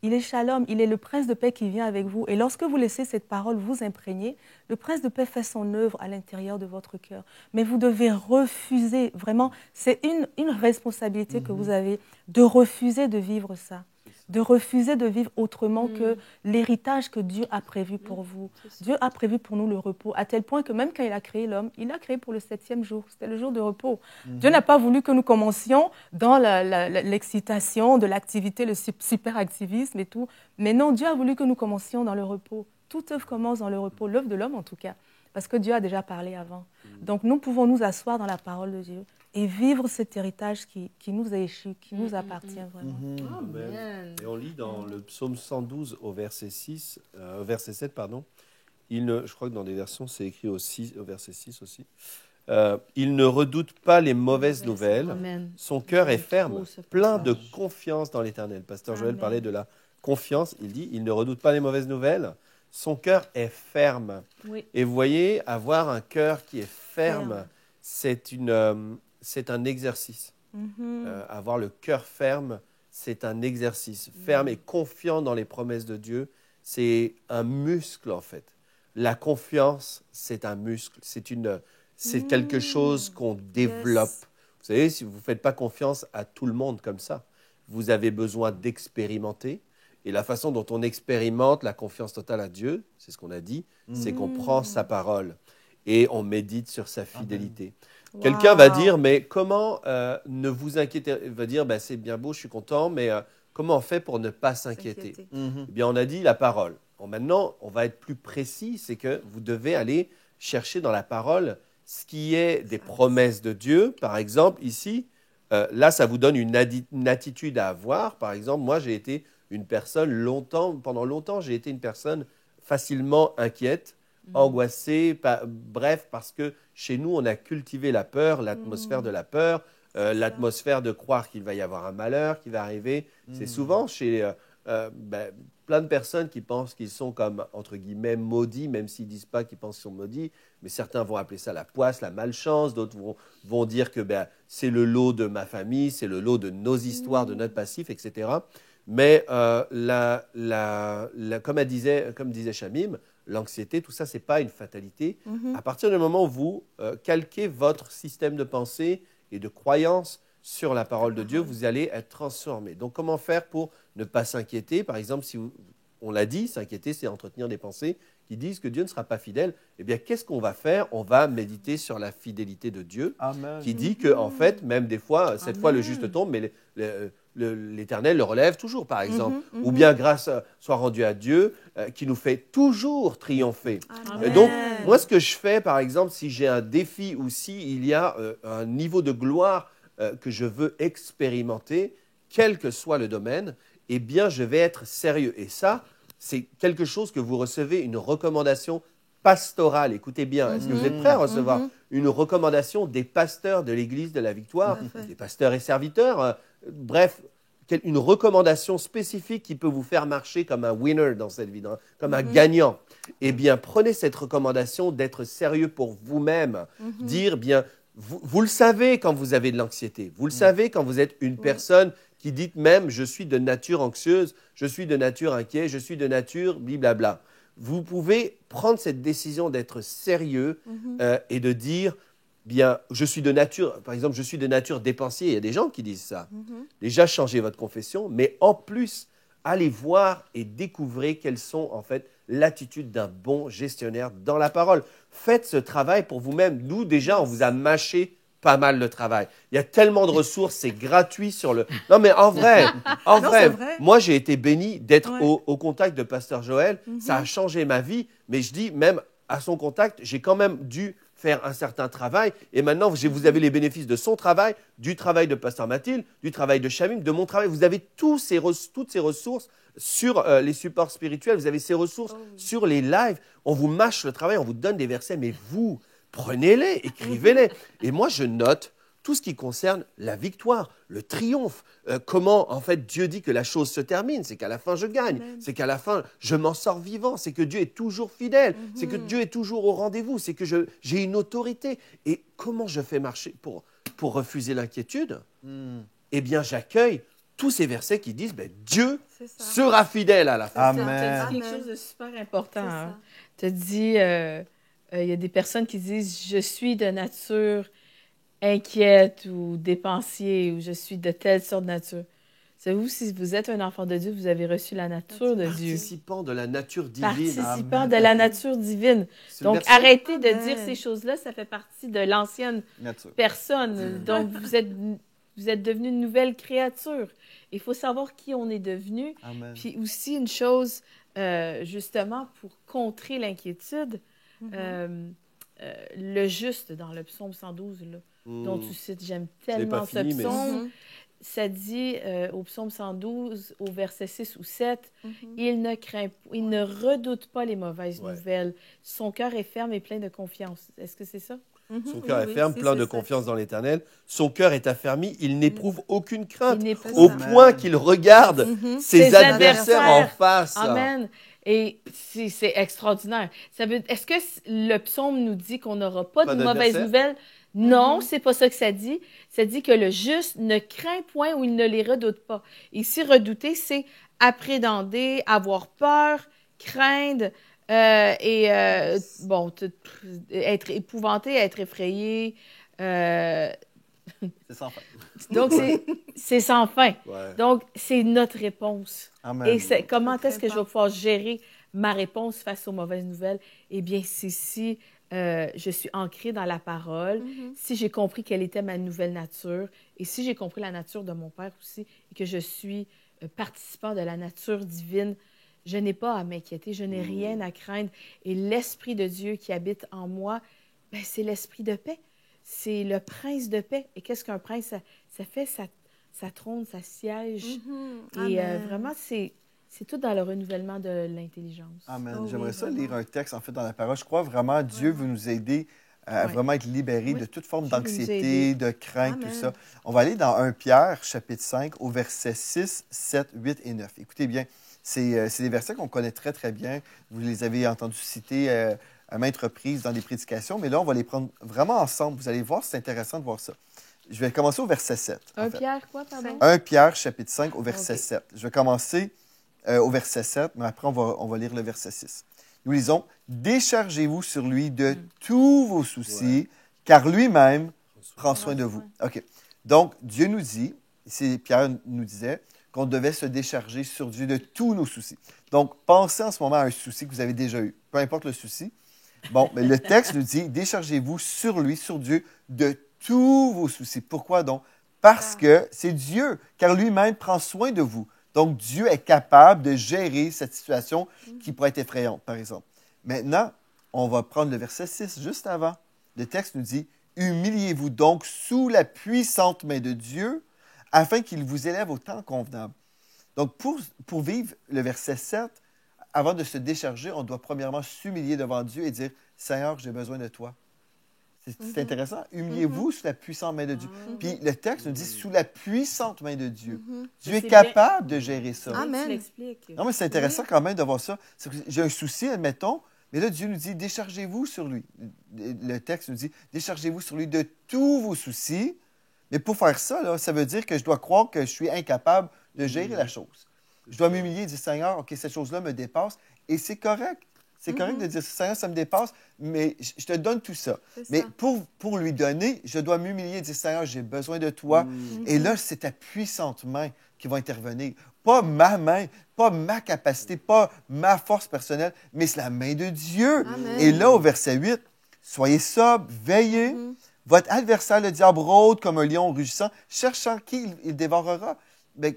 Il est Shalom, il est le prince de paix qui vient avec vous. Et lorsque vous laissez cette parole vous imprégner, le prince de paix fait son œuvre à l'intérieur de votre cœur. Mais vous devez refuser, vraiment, c'est une responsabilité que vous avez de refuser de vivre ça, de refuser de vivre autrement que l'héritage que Dieu a prévu pour vous. Dieu a prévu pour nous le repos, à tel point que même quand il a créé l'homme, il l'a créé pour le 7e jour. C'était le jour de repos. Dieu n'a pas voulu que nous commencions dans l'excitation de l'activité, le superactivisme et tout. Mais non, Dieu a voulu que nous commencions dans le repos. Toute œuvre commence dans le repos, l'œuvre de l'homme en tout cas, parce que Dieu a déjà parlé avant. Donc nous pouvons nous asseoir dans la parole de Dieu et vivre cet héritage qui nous est échu, qui nous appartient vraiment. Amen. Et on lit dans le psaume 112 au verset 7, pardon. Je crois que dans des versions, c'est écrit au verset 6 aussi. Il ne redoute pas les mauvaises nouvelles. Amen. Son cœur est ferme, trop ce plein de confiance dans l'Éternel. Pasteur Joël Amen. parlait de la confiance. Il dit, il ne redoute pas les mauvaises nouvelles. Son cœur est ferme. Oui. Et vous voyez, avoir un cœur qui est ferme, Ferme. c'est un exercice. Avoir le cœur ferme, c'est un exercice. Ferme et confiant dans les promesses de Dieu, c'est un muscle en fait. La confiance, c'est un muscle. C'est quelque chose qu'on développe. Vous savez, si vous ne faites pas confiance à tout le monde comme ça, vous avez besoin d'expérimenter. Et la façon dont on expérimente la confiance totale à Dieu, c'est ce qu'on a dit, c'est qu'on prend sa parole et on médite sur sa fidélité. Quelqu'un va dire, mais comment ne vous inquiétez, va dire, ben, c'est bien beau, je suis content, mais comment on fait pour ne pas s'inquiéter? Eh bien, on a dit la parole. Bon, maintenant, on va être plus précis, c'est que vous devez aller chercher dans la parole ce qui est des promesses de Dieu. Par exemple, ici, là, ça vous donne une attitude à avoir. Par exemple, moi, j'ai été une personne pendant longtemps, j'ai été une personne facilement inquiète, angoissée, bref, parce que chez nous, on a cultivé la peur, l'atmosphère de la peur, l'atmosphère de croire qu'il va y avoir un malheur qui va arriver. C'est souvent chez plein de personnes qui pensent qu'ils sont comme, entre guillemets, maudits, même s'ils ne disent pas qu'ils pensent qu'ils sont maudits, mais certains vont appeler ça la poisse, la malchance, d'autres vont dire que c'est le lot de ma famille, c'est le lot de nos histoires, de notre passif, etc. Mais comme disait Shamim, l'anxiété, tout ça, ce n'est pas une fatalité. À partir du moment où vous calquez votre système de pensée et de croyance sur la parole de Dieu, vous allez être transformé. Donc, comment faire pour ne pas s'inquiéter? Par exemple, on l'a dit, s'inquiéter, c'est entretenir des pensées qui disent que Dieu ne sera pas fidèle. Eh bien, qu'est-ce qu'on va faire? On va méditer sur la fidélité de Dieu, qui dit que, en fait, même des fois, cette fois, le juste tombe, mais l'Éternel le relève toujours, par exemple. Ou bien grâce soit rendue à Dieu, qui nous fait toujours triompher. Et donc, moi, ce que je fais, par exemple, si j'ai un défi ou s'il y a un niveau de gloire que je veux expérimenter, quel que soit le domaine, eh bien, je vais être sérieux. Et ça, c'est quelque chose que vous recevez, une recommandation pastorale. Écoutez bien, est-ce que vous êtes prêts à recevoir une recommandation des pasteurs de l'Église de la Victoire, des pasteurs et serviteurs, bref, une recommandation spécifique qui peut vous faire marcher comme un winner dans cette vie, comme un gagnant, eh bien, prenez cette recommandation d'être sérieux pour vous-même. Dire, bien, vous le savez quand vous avez de l'anxiété. Vous le savez quand vous êtes une personne qui dit même, je suis de nature anxieuse, je suis de nature inquiet, je suis de nature blablabla. Vous pouvez prendre cette décision d'être sérieux et de dire, bien, je suis de nature, par exemple, je suis de nature dépensier. Il y a des gens qui disent ça. Déjà, changez votre confession, mais en plus, allez voir et découvrez quelles sont en fait l'attitude d'un bon gestionnaire dans la parole. Faites ce travail pour vous-même. Nous, déjà, on vous a mâché pas mal le travail. Il y a tellement de ressources, c'est gratuit sur le... Non, mais en vrai, c'est vrai. moi, j'ai été béni d'être au contact de Pasteur Joël. Ça a changé ma vie, mais je dis, même à son contact, j'ai quand même dû faire un certain travail. Et maintenant, vous avez les bénéfices de son travail, du travail de Pasteur Mathilde, du travail de Shamim, de mon travail. Vous avez toutes ces ressources sur les supports spirituels. Vous avez ces ressources sur les lives. On vous mâche le travail, on vous donne des versets, mais vous, prenez-les, écrivez-les. Et moi, je note tout ce qui concerne la victoire, le triomphe, comment en fait Dieu dit que la chose se termine, c'est qu'à la fin je gagne, c'est qu'à la fin je m'en sors vivant, c'est que Dieu est toujours fidèle, c'est que Dieu est toujours au rendez-vous, c'est que j'ai une autorité. Et comment je fais marcher pour refuser l'inquiétude? Eh bien, j'accueille tous ces versets qui disent Dieu sera fidèle à la fin. Tu as Amen. dit quelque chose de super important. Tu as dit, il y a des personnes qui disent, je suis de nature inquiète ou dépensier ou je suis de telle sorte de nature. Savez-vous, si vous êtes un enfant de Dieu, vous avez reçu la nature de Dieu. Participant de la nature divine. Participant Amen. de la nature divine. C'est le Donc, verset. arrêtez de Amen. dire ces choses-là, ça fait partie de l'ancienne Nature. personne. Donc, vous êtes devenu une nouvelle créature. Il faut savoir qui on est devenu. Amen. Puis aussi, une chose, justement, pour contrer l'inquiétude, le juste dans le psaume 112, là, dont tu cites, j'aime tellement pas ce fini, mais- psaume. Ça dit au psaume 112, au verset 6 ou 7, il ne redoute pas les mauvaises nouvelles. Son cœur est ferme et plein de confiance. Est-ce que c'est ça? Son cœur est ferme, plein de confiance dans l'Éternel. Son cœur est affermi, il n'éprouve aucune crainte. Il n'éprouve Au Amen. point qu'il regarde ses Ses adversaires en adversaires. face. Amen. Et c'est extraordinaire. Est-ce que le psaume nous dit qu'on n'aura pas de mauvaises d'adversaires? nouvelles? Non, c'est pas ça que ça dit. Ça dit que le juste ne craint point ou il ne les redoute pas. Ici, redouter, c'est appréhender, avoir peur, craindre être épouvanté, être effrayé. C'est sans fin. Donc, c'est sans fin. Ouais. Donc, c'est notre réponse. Amen. Et comment est-ce que je vais pouvoir gérer ma réponse face aux mauvaises nouvelles? Eh bien, c'est si je suis ancrée dans la parole, si j'ai compris quelle était ma nouvelle nature, et si j'ai compris la nature de mon Père aussi, et que je suis participant de la nature divine, je n'ai pas à m'inquiéter, je n'ai rien à craindre. Et l'Esprit de Dieu qui habite en moi, ben, c'est l'Esprit de paix. C'est le prince de paix. Et qu'est-ce qu'un prince, ça fait? Ça trône, ça siège. Et vraiment, c'est tout dans le renouvellement de l'intelligence. Amen. Oh oui, J'aimerais ça vraiment. lire un texte, en fait, dans la parole. Je crois vraiment que Dieu veut nous aider à Ouais. vraiment être libérés de toute forme Dieu veut nous d'anxiété, aider. de crainte, Amen. tout ça. On va aller dans 1 Pierre, chapitre 5, au verset 6, 7, 8 et 9. Écoutez bien, c'est des versets qu'on connaît très, très bien. Vous les avez entendus citer à maintes reprises dans les prédications, mais là, on va les prendre vraiment ensemble. Vous allez voir, c'est intéressant de voir ça. Je vais commencer au verset 7. en Un fait. Pierre, quoi, pardon? 1 Pierre, chapitre 5, au verset Ok. 7. Je vais commencer au verset 7, mais après, on va lire le verset 6. Nous lisons « Déchargez-vous sur lui de tous vos soucis, car lui-même prend soin de vous. » OK. Donc, Dieu nous dit, ici Pierre nous disait, qu'on devait se décharger sur Dieu de tous nos soucis. Donc, pensez en ce moment à un souci que vous avez déjà eu, peu importe le souci. Bon, mais le texte nous dit « Déchargez-vous sur lui, sur Dieu, de tous vos soucis. » Pourquoi donc? Parce que c'est Dieu, car lui-même prend soin de vous. Donc, Dieu est capable de gérer cette situation qui pourrait être effrayante, par exemple. Maintenant, on va prendre le verset 6 juste avant. Le texte nous dit « Humiliez-vous donc sous la puissante main de Dieu, afin qu'il vous élève au temps convenable. » Donc, pour vivre le verset 7, avant de se décharger, on doit premièrement s'humilier devant Dieu et dire « Seigneur, j'ai besoin de toi. » C'est intéressant. Humiliez-vous sous la puissante main de Dieu. Puis le texte nous dit sous la puissante main de Dieu. Dieu est C'est capable de gérer ça. Amen. Tu l'expliques. Non, mais c'est intéressant quand même de voir ça. C'est que j'ai un souci, admettons, mais là, Dieu nous dit déchargez-vous sur lui. Le texte nous dit déchargez-vous sur lui de tous vos soucis. Mais pour faire ça, là, ça veut dire que je dois croire que je suis incapable de gérer la chose. Je dois m'humilier et dire Seigneur, OK, cette chose-là me dépasse. Et c'est correct. C'est correct de dire Seigneur, ça me dépasse, mais je te donne tout ça. Mais pour lui donner, je dois m'humilier et dire Seigneur, j'ai besoin de toi. Et là, c'est ta puissante main qui va intervenir. Pas ma main, pas ma capacité, pas ma force personnelle, mais c'est la main de Dieu. Amen. Et là, au verset 8, soyez sobres, veillez. Votre adversaire, le diable, rôde comme un lion rugissant, cherchant qui il dévorera. Ben,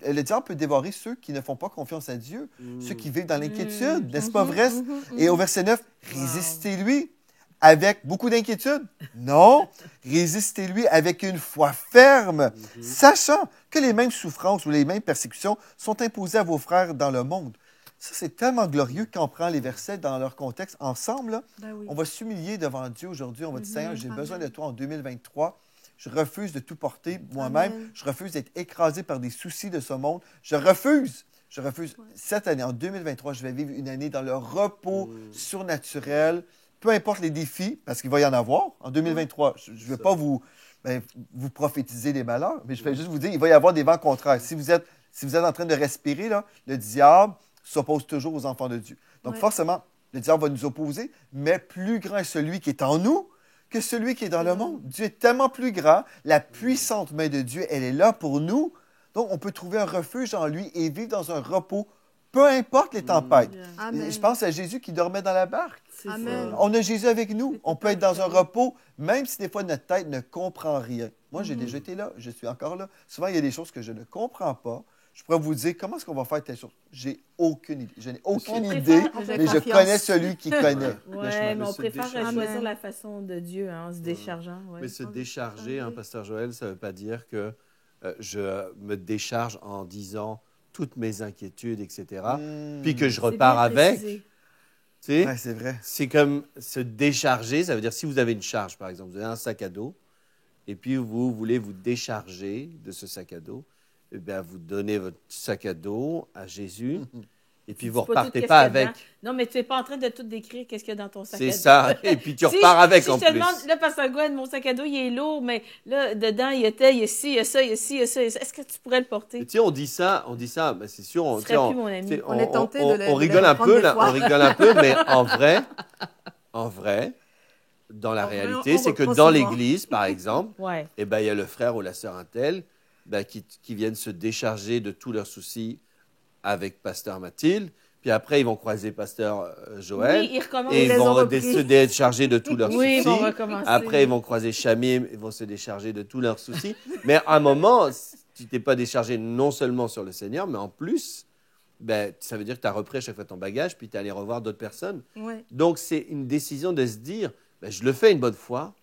le diable peut dévorer ceux qui ne font pas confiance à Dieu, ceux qui vivent dans l'inquiétude, n'est-ce pas vrai? Et au verset 9, résistez-lui avec beaucoup d'inquiétude. Non, résistez-lui avec une foi ferme, sachant que les mêmes souffrances ou les mêmes persécutions sont imposées à vos frères dans le monde. Ça, c'est tellement glorieux quand on prend les versets dans leur contexte ensemble. Là. On va s'humilier devant Dieu aujourd'hui. On va dire, Seigneur, j'ai besoin de toi en 2023. Je refuse de tout porter moi-même. Je refuse d'être écrasé par des soucis de ce monde. Je refuse. Cette année, en 2023, je vais vivre une année dans le repos surnaturel. Peu importe les défis, parce qu'il va y en avoir. En 2023, je ne vais pas vous prophétiser des malheurs, mais je vais juste vous dire, il va y avoir des vents contraires. Si vous êtes en train de respirer, là, le diable s'oppose toujours aux enfants de Dieu. Donc, forcément, le diable va nous opposer, mais plus grand est celui qui est en nous que celui qui est dans le monde. Dieu est tellement plus grand. La puissante main de Dieu, elle est là pour nous. Donc, on peut trouver un refuge en lui et vivre dans un repos, peu importe les tempêtes. Amen. Je pense à Jésus qui dormait dans la barque. Amen. On a Jésus avec nous. On peut être dans un repos, même si des fois notre tête ne comprend rien. Moi, j'ai déjà été là. Je suis encore là. Souvent, il y a des choses que je ne comprends pas. Je pourrais vous dire comment est-ce qu'on va faire telle chose. J'ai aucune idée. Je n'ai aucune idée, mais je connais celui qui connaît. Oui, mais on préfère choisir la façon de Dieu en se déchargeant. Ouais. Mais se décharger, hein, Pasteur Joël, ça ne veut pas dire que je me décharge en disant toutes mes inquiétudes, etc., puis que je repars avec. Tu sais, Ouais, c'est vrai. c'est comme se décharger, ça veut dire si vous avez une charge, par exemple, vous avez un sac à dos, et puis vous voulez vous décharger de ce sac à dos, eh bien, vous donnez votre sac à dos à Jésus, et puis vous ne repartez pas avec. Non, mais tu n'es pas en train de tout décrire qu'est-ce qu'il y a dans ton sac à dos. C'est ça, et puis tu repars avec en Si je te plus. demande, là, Pasteur Gwen, mon sac à dos, il est lourd, mais là, dedans, il y a ci, il y a ça, il y a ci, il y a ça. Est-ce que tu pourrais le porter? Tu sais, on dit ça, ben, c'est sûr. Tu serais plus mon ami. tu sais, On est tenté de le- on de rigole le un prendre peu, des là, fois. on rigole un peu, mais en vrai, dans la En vrai, réalité, on c'est que reprend dans souvent. l'Église, par exemple, Ouais. eh ben, il y a le frère ou la sœur untel qui viennent se décharger de tous leurs soucis avec Pasteur Mathilde. Puis après, ils vont croiser Pasteur Joël. Oui, ils recommencent. Et ils les vont ont repris. se décharger de tous leurs Oui, ils vont soucis. recommencer. Après, ils vont croiser Chamim, ils vont se décharger de tous leurs soucis. Mais à un moment, tu t'es pas déchargé non seulement sur le Seigneur, mais en plus, ben, ça veut dire que tu as repris à chaque fois ton bagage, puis tu es allé revoir d'autres personnes. Ouais. Donc, c'est une décision de se dire, ben, je le fais une bonne fois,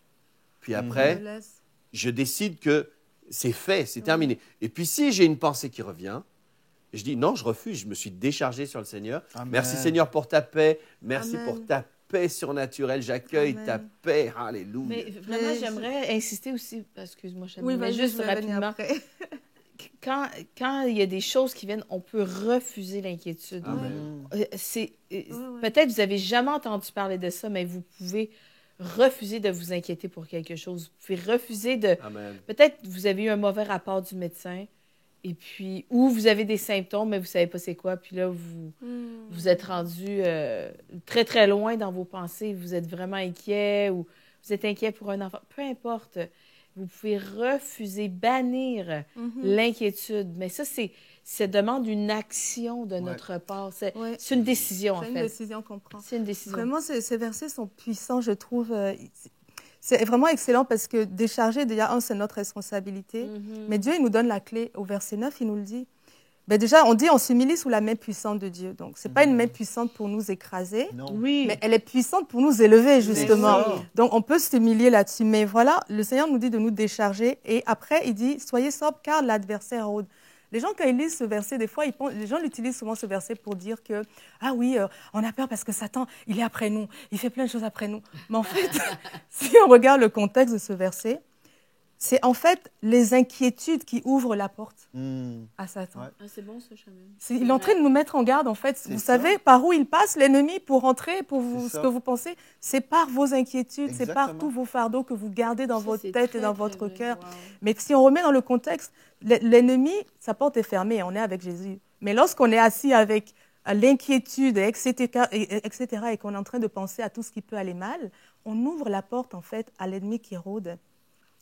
puis après, Je laisse. je décide que c'est fait, c'est terminé. Et puis, si j'ai une pensée qui revient, je dis non, je refuse, je me suis déchargé sur le Seigneur. Amen. Merci Seigneur pour ta paix, merci Amen. pour ta paix surnaturelle, j'accueille Amen. ta paix, alléluia. Mais vraiment, Mais j'aimerais insister aussi, excuse-moi, Chamille, Oui, mais vas-y, juste je vais venir rapidement. après. Quand il y a des choses qui viennent, on peut refuser l'inquiétude. Amen. Peut-être vous avez jamais entendu parler de ça, mais vous pouvez refuser de vous inquiéter pour quelque chose. Vous pouvez refuser de... Amen. Peut-être vous avez eu un mauvais rapport du médecin, et puis, ou vous avez des symptômes, mais vous ne savez pas c'est quoi, puis là, vous êtes rendu très, très loin dans vos pensées, vous êtes vraiment inquiet, ou vous êtes inquiet pour un enfant. Peu importe, vous pouvez refuser, bannir l'inquiétude. Mais ça demande une action de notre part. C'est une décision, en C'est fait. une décision qu'on prend. C'est une décision. Vraiment, ces versets sont puissants, je trouve. C'est vraiment excellent parce que décharger, déjà, c'est notre responsabilité. Mais Dieu, il nous donne la clé. Au verset 9, il nous le dit. Ben déjà, on dit on s'humilie sous la main puissante de Dieu. Donc, ce n'est pas une main puissante pour nous écraser, Non. Oui. mais elle est puissante pour nous élever, justement. ça. Donc, on peut s'humilier là-dessus. Mais voilà, le Seigneur nous dit de nous décharger. Et après, il dit, soyez sobres car l'adversaire rôde. Les gens, quand ils lisent ce verset, des fois, les gens l'utilisent souvent ce verset pour dire que, ah oui, on a peur parce que Satan, il est après nous, il fait plein de choses après nous. Mais en fait, si on regarde le contexte de ce verset, c'est en fait les inquiétudes qui ouvrent la porte à Satan. Ouais. Ah, c'est bon, ça, Chamel. Il est en train de nous mettre en garde, en fait. Vous savez par où il passe, l'ennemi, pour rentrer, pour vous, C'est ce ça. que vous pensez. C'est par vos inquiétudes, c'est par Exactement. tous vos fardeaux que vous gardez dans Ça, votre c'est tête très, et dans très votre vrai. cœur. Wow. Mais si on remet dans le contexte, l'ennemi, sa porte est fermée, on est avec Jésus. Mais lorsqu'on est assis avec l'inquiétude, etc., et qu'on est en train de penser à tout ce qui peut aller mal, on ouvre la porte, en fait, à l'ennemi qui rôde.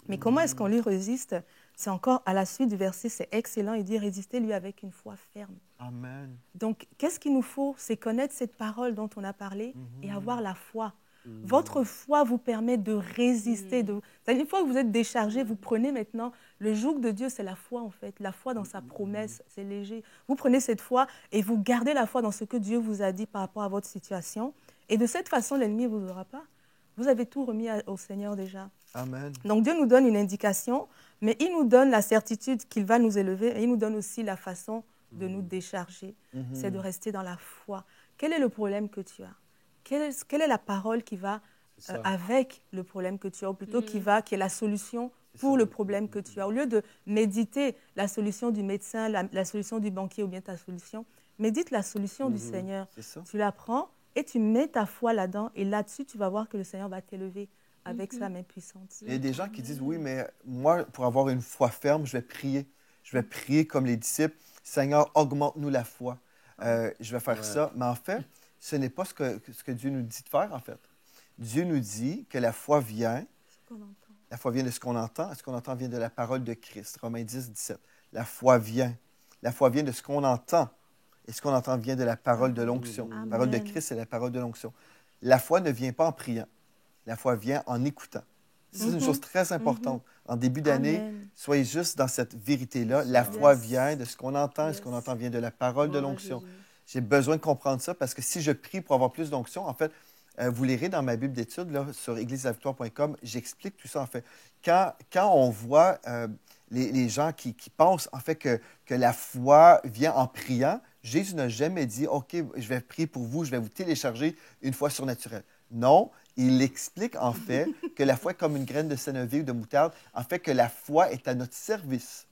Mais comment est-ce qu'on lui résiste? C'est encore à la suite du verset, c'est excellent. Il dit, résistez-lui avec une foi ferme. Amen. Donc, qu'est-ce qu'il nous faut? C'est connaître cette parole dont on a parlé et avoir la foi. Votre foi vous permet de résister. Une fois que vous êtes déchargé, vous prenez maintenant le joug de Dieu, c'est la foi en fait. La foi dans sa promesse, c'est léger. Vous prenez cette foi et vous gardez la foi dans ce que Dieu vous a dit par rapport à votre situation. Et de cette façon, l'ennemi ne vous aura pas. Vous avez tout remis au Seigneur déjà. Amen. Donc Dieu nous donne une indication, mais il nous donne la certitude qu'il va nous élever et il nous donne aussi la façon de nous décharger. C'est de rester dans la foi. Quel est le problème que tu as? Quelle est la parole qui va avec le problème que tu as, ou plutôt qui est la solution pour le problème que tu as? Au lieu de méditer la solution du médecin, la solution du banquier ou bien ta solution, médite la solution du Seigneur. C'est ça. Tu la prends et tu mets ta foi là-dedans et là-dessus, tu vas voir que le Seigneur va t'élever avec sa main puissante. Il y a des gens qui disent, oui, mais moi, pour avoir une foi ferme, je vais prier. Je vais prier comme les disciples. Seigneur, augmente-nous la foi. Je vais faire ça. Mais en fait, ce n'est pas ce que Dieu nous dit de faire, en fait. Dieu nous dit que la foi vient. La foi vient de ce qu'on entend. Ce qu'on entend vient de la parole de Christ. Romains 10, 17. La foi vient. La foi vient de ce qu'on entend. Et ce qu'on entend vient de la parole de l'onction. La parole de Christ, c'est la parole de l'onction. La foi ne vient pas en priant. La foi vient en écoutant. C'est une chose très importante. En début d'année, soyez juste dans cette vérité-là. La foi vient de ce qu'on entend, et ce qu'on entend vient de la parole de l'onction. J'ai besoin de comprendre ça parce que si je prie pour avoir plus d'onction, en fait, vous lirez dans ma Bible d'études là, sur égliselavictoire.com, j'explique tout ça en fait. Quand on voit les gens qui pensent en fait que la foi vient en priant, Jésus n'a jamais dit « OK, je vais prier pour vous, je vais vous télécharger une foi surnaturelle ». Non, il explique en fait que la foi est comme une graine de sénévé ou de moutarde, en fait que la foi est à notre service.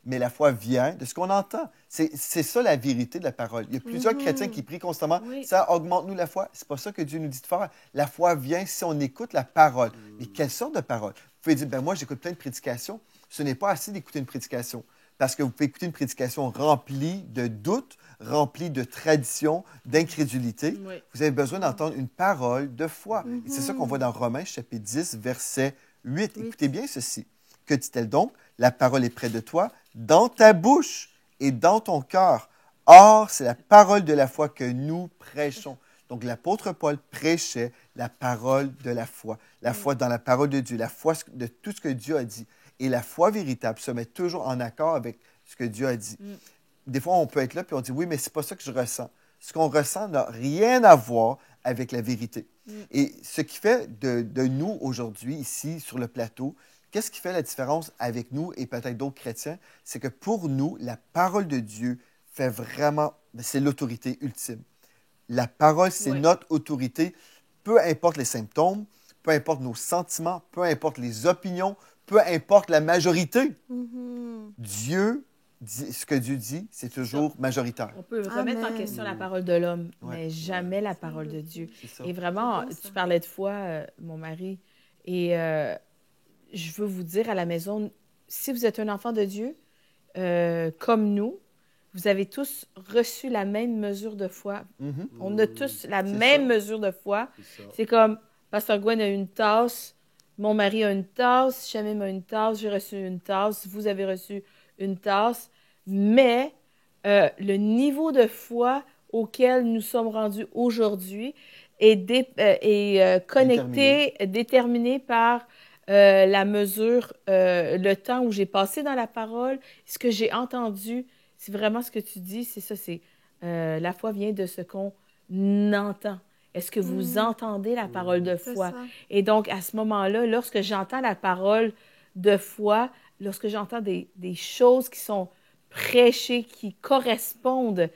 Mais la foi vient de ce qu'on entend. C'est ça la vérité de la parole. Il y a plusieurs chrétiens qui prient constamment, ça augmente-nous la foi. C'est pas ça que Dieu nous dit de faire. La foi vient si on écoute la parole. Mais quelle sorte de parole? Vous pouvez dire, ben moi j'écoute plein de prédications. Ce n'est pas assez d'écouter une prédication. Parce que vous pouvez écouter une prédication remplie de doutes, remplie de traditions, d'incrédulité. Oui. Vous avez besoin d'entendre une parole de foi. Et c'est ça qu'on voit dans Romains, chapitre 10, verset 8. Écoutez bien ceci. Que dit-elle donc? La parole est près de toi, dans ta bouche et dans ton cœur. Or, c'est la parole de la foi que nous prêchons. Donc, l'apôtre Paul prêchait la parole de la foi. La foi dans la parole de Dieu, la foi de tout ce que Dieu a dit. Et la foi véritable se met toujours en accord avec ce que Dieu a dit. Des fois, on peut être là et on dit, oui, mais c'est pas ça que je ressens. Ce qu'on ressent n'a rien à voir avec la vérité. Et ce qui fait de nous aujourd'hui, ici, sur le plateau, qu'est-ce qui fait la différence avec nous et peut-être d'autres chrétiens? C'est que pour nous, la parole de Dieu fait vraiment, c'est l'autorité ultime. La parole, c'est notre autorité. Peu importe les symptômes, peu importe nos sentiments, peu importe les opinions, peu importe la majorité. Dieu, ce que Dieu dit, c'est toujours majoritaire. On peut remettre en question la parole de l'homme, mais jamais la parole de Dieu. Ça. Et vraiment, tu parlais de foi, mon mari, et je veux vous dire à la maison, si vous êtes un enfant de Dieu, comme nous, vous avez tous reçu la même mesure de foi. On a tous la même mesure de foi. C'est comme, Pasteur Gwen a une tasse, mon mari a une tasse, Chamim a une tasse, j'ai reçu une tasse, vous avez reçu une tasse. Mais le niveau de foi auquel nous sommes rendus aujourd'hui est connecté, déterminé par la mesure, le temps où j'ai passé dans la parole, ce que j'ai entendu. C'est vraiment ce que tu dis, c'est ça, c'est la foi vient de ce qu'on entend. Est-ce que vous entendez la parole de foi? Et donc, à ce moment-là, lorsque j'entends la parole de foi, lorsque j'entends des choses qui sont prêcher, qui correspondent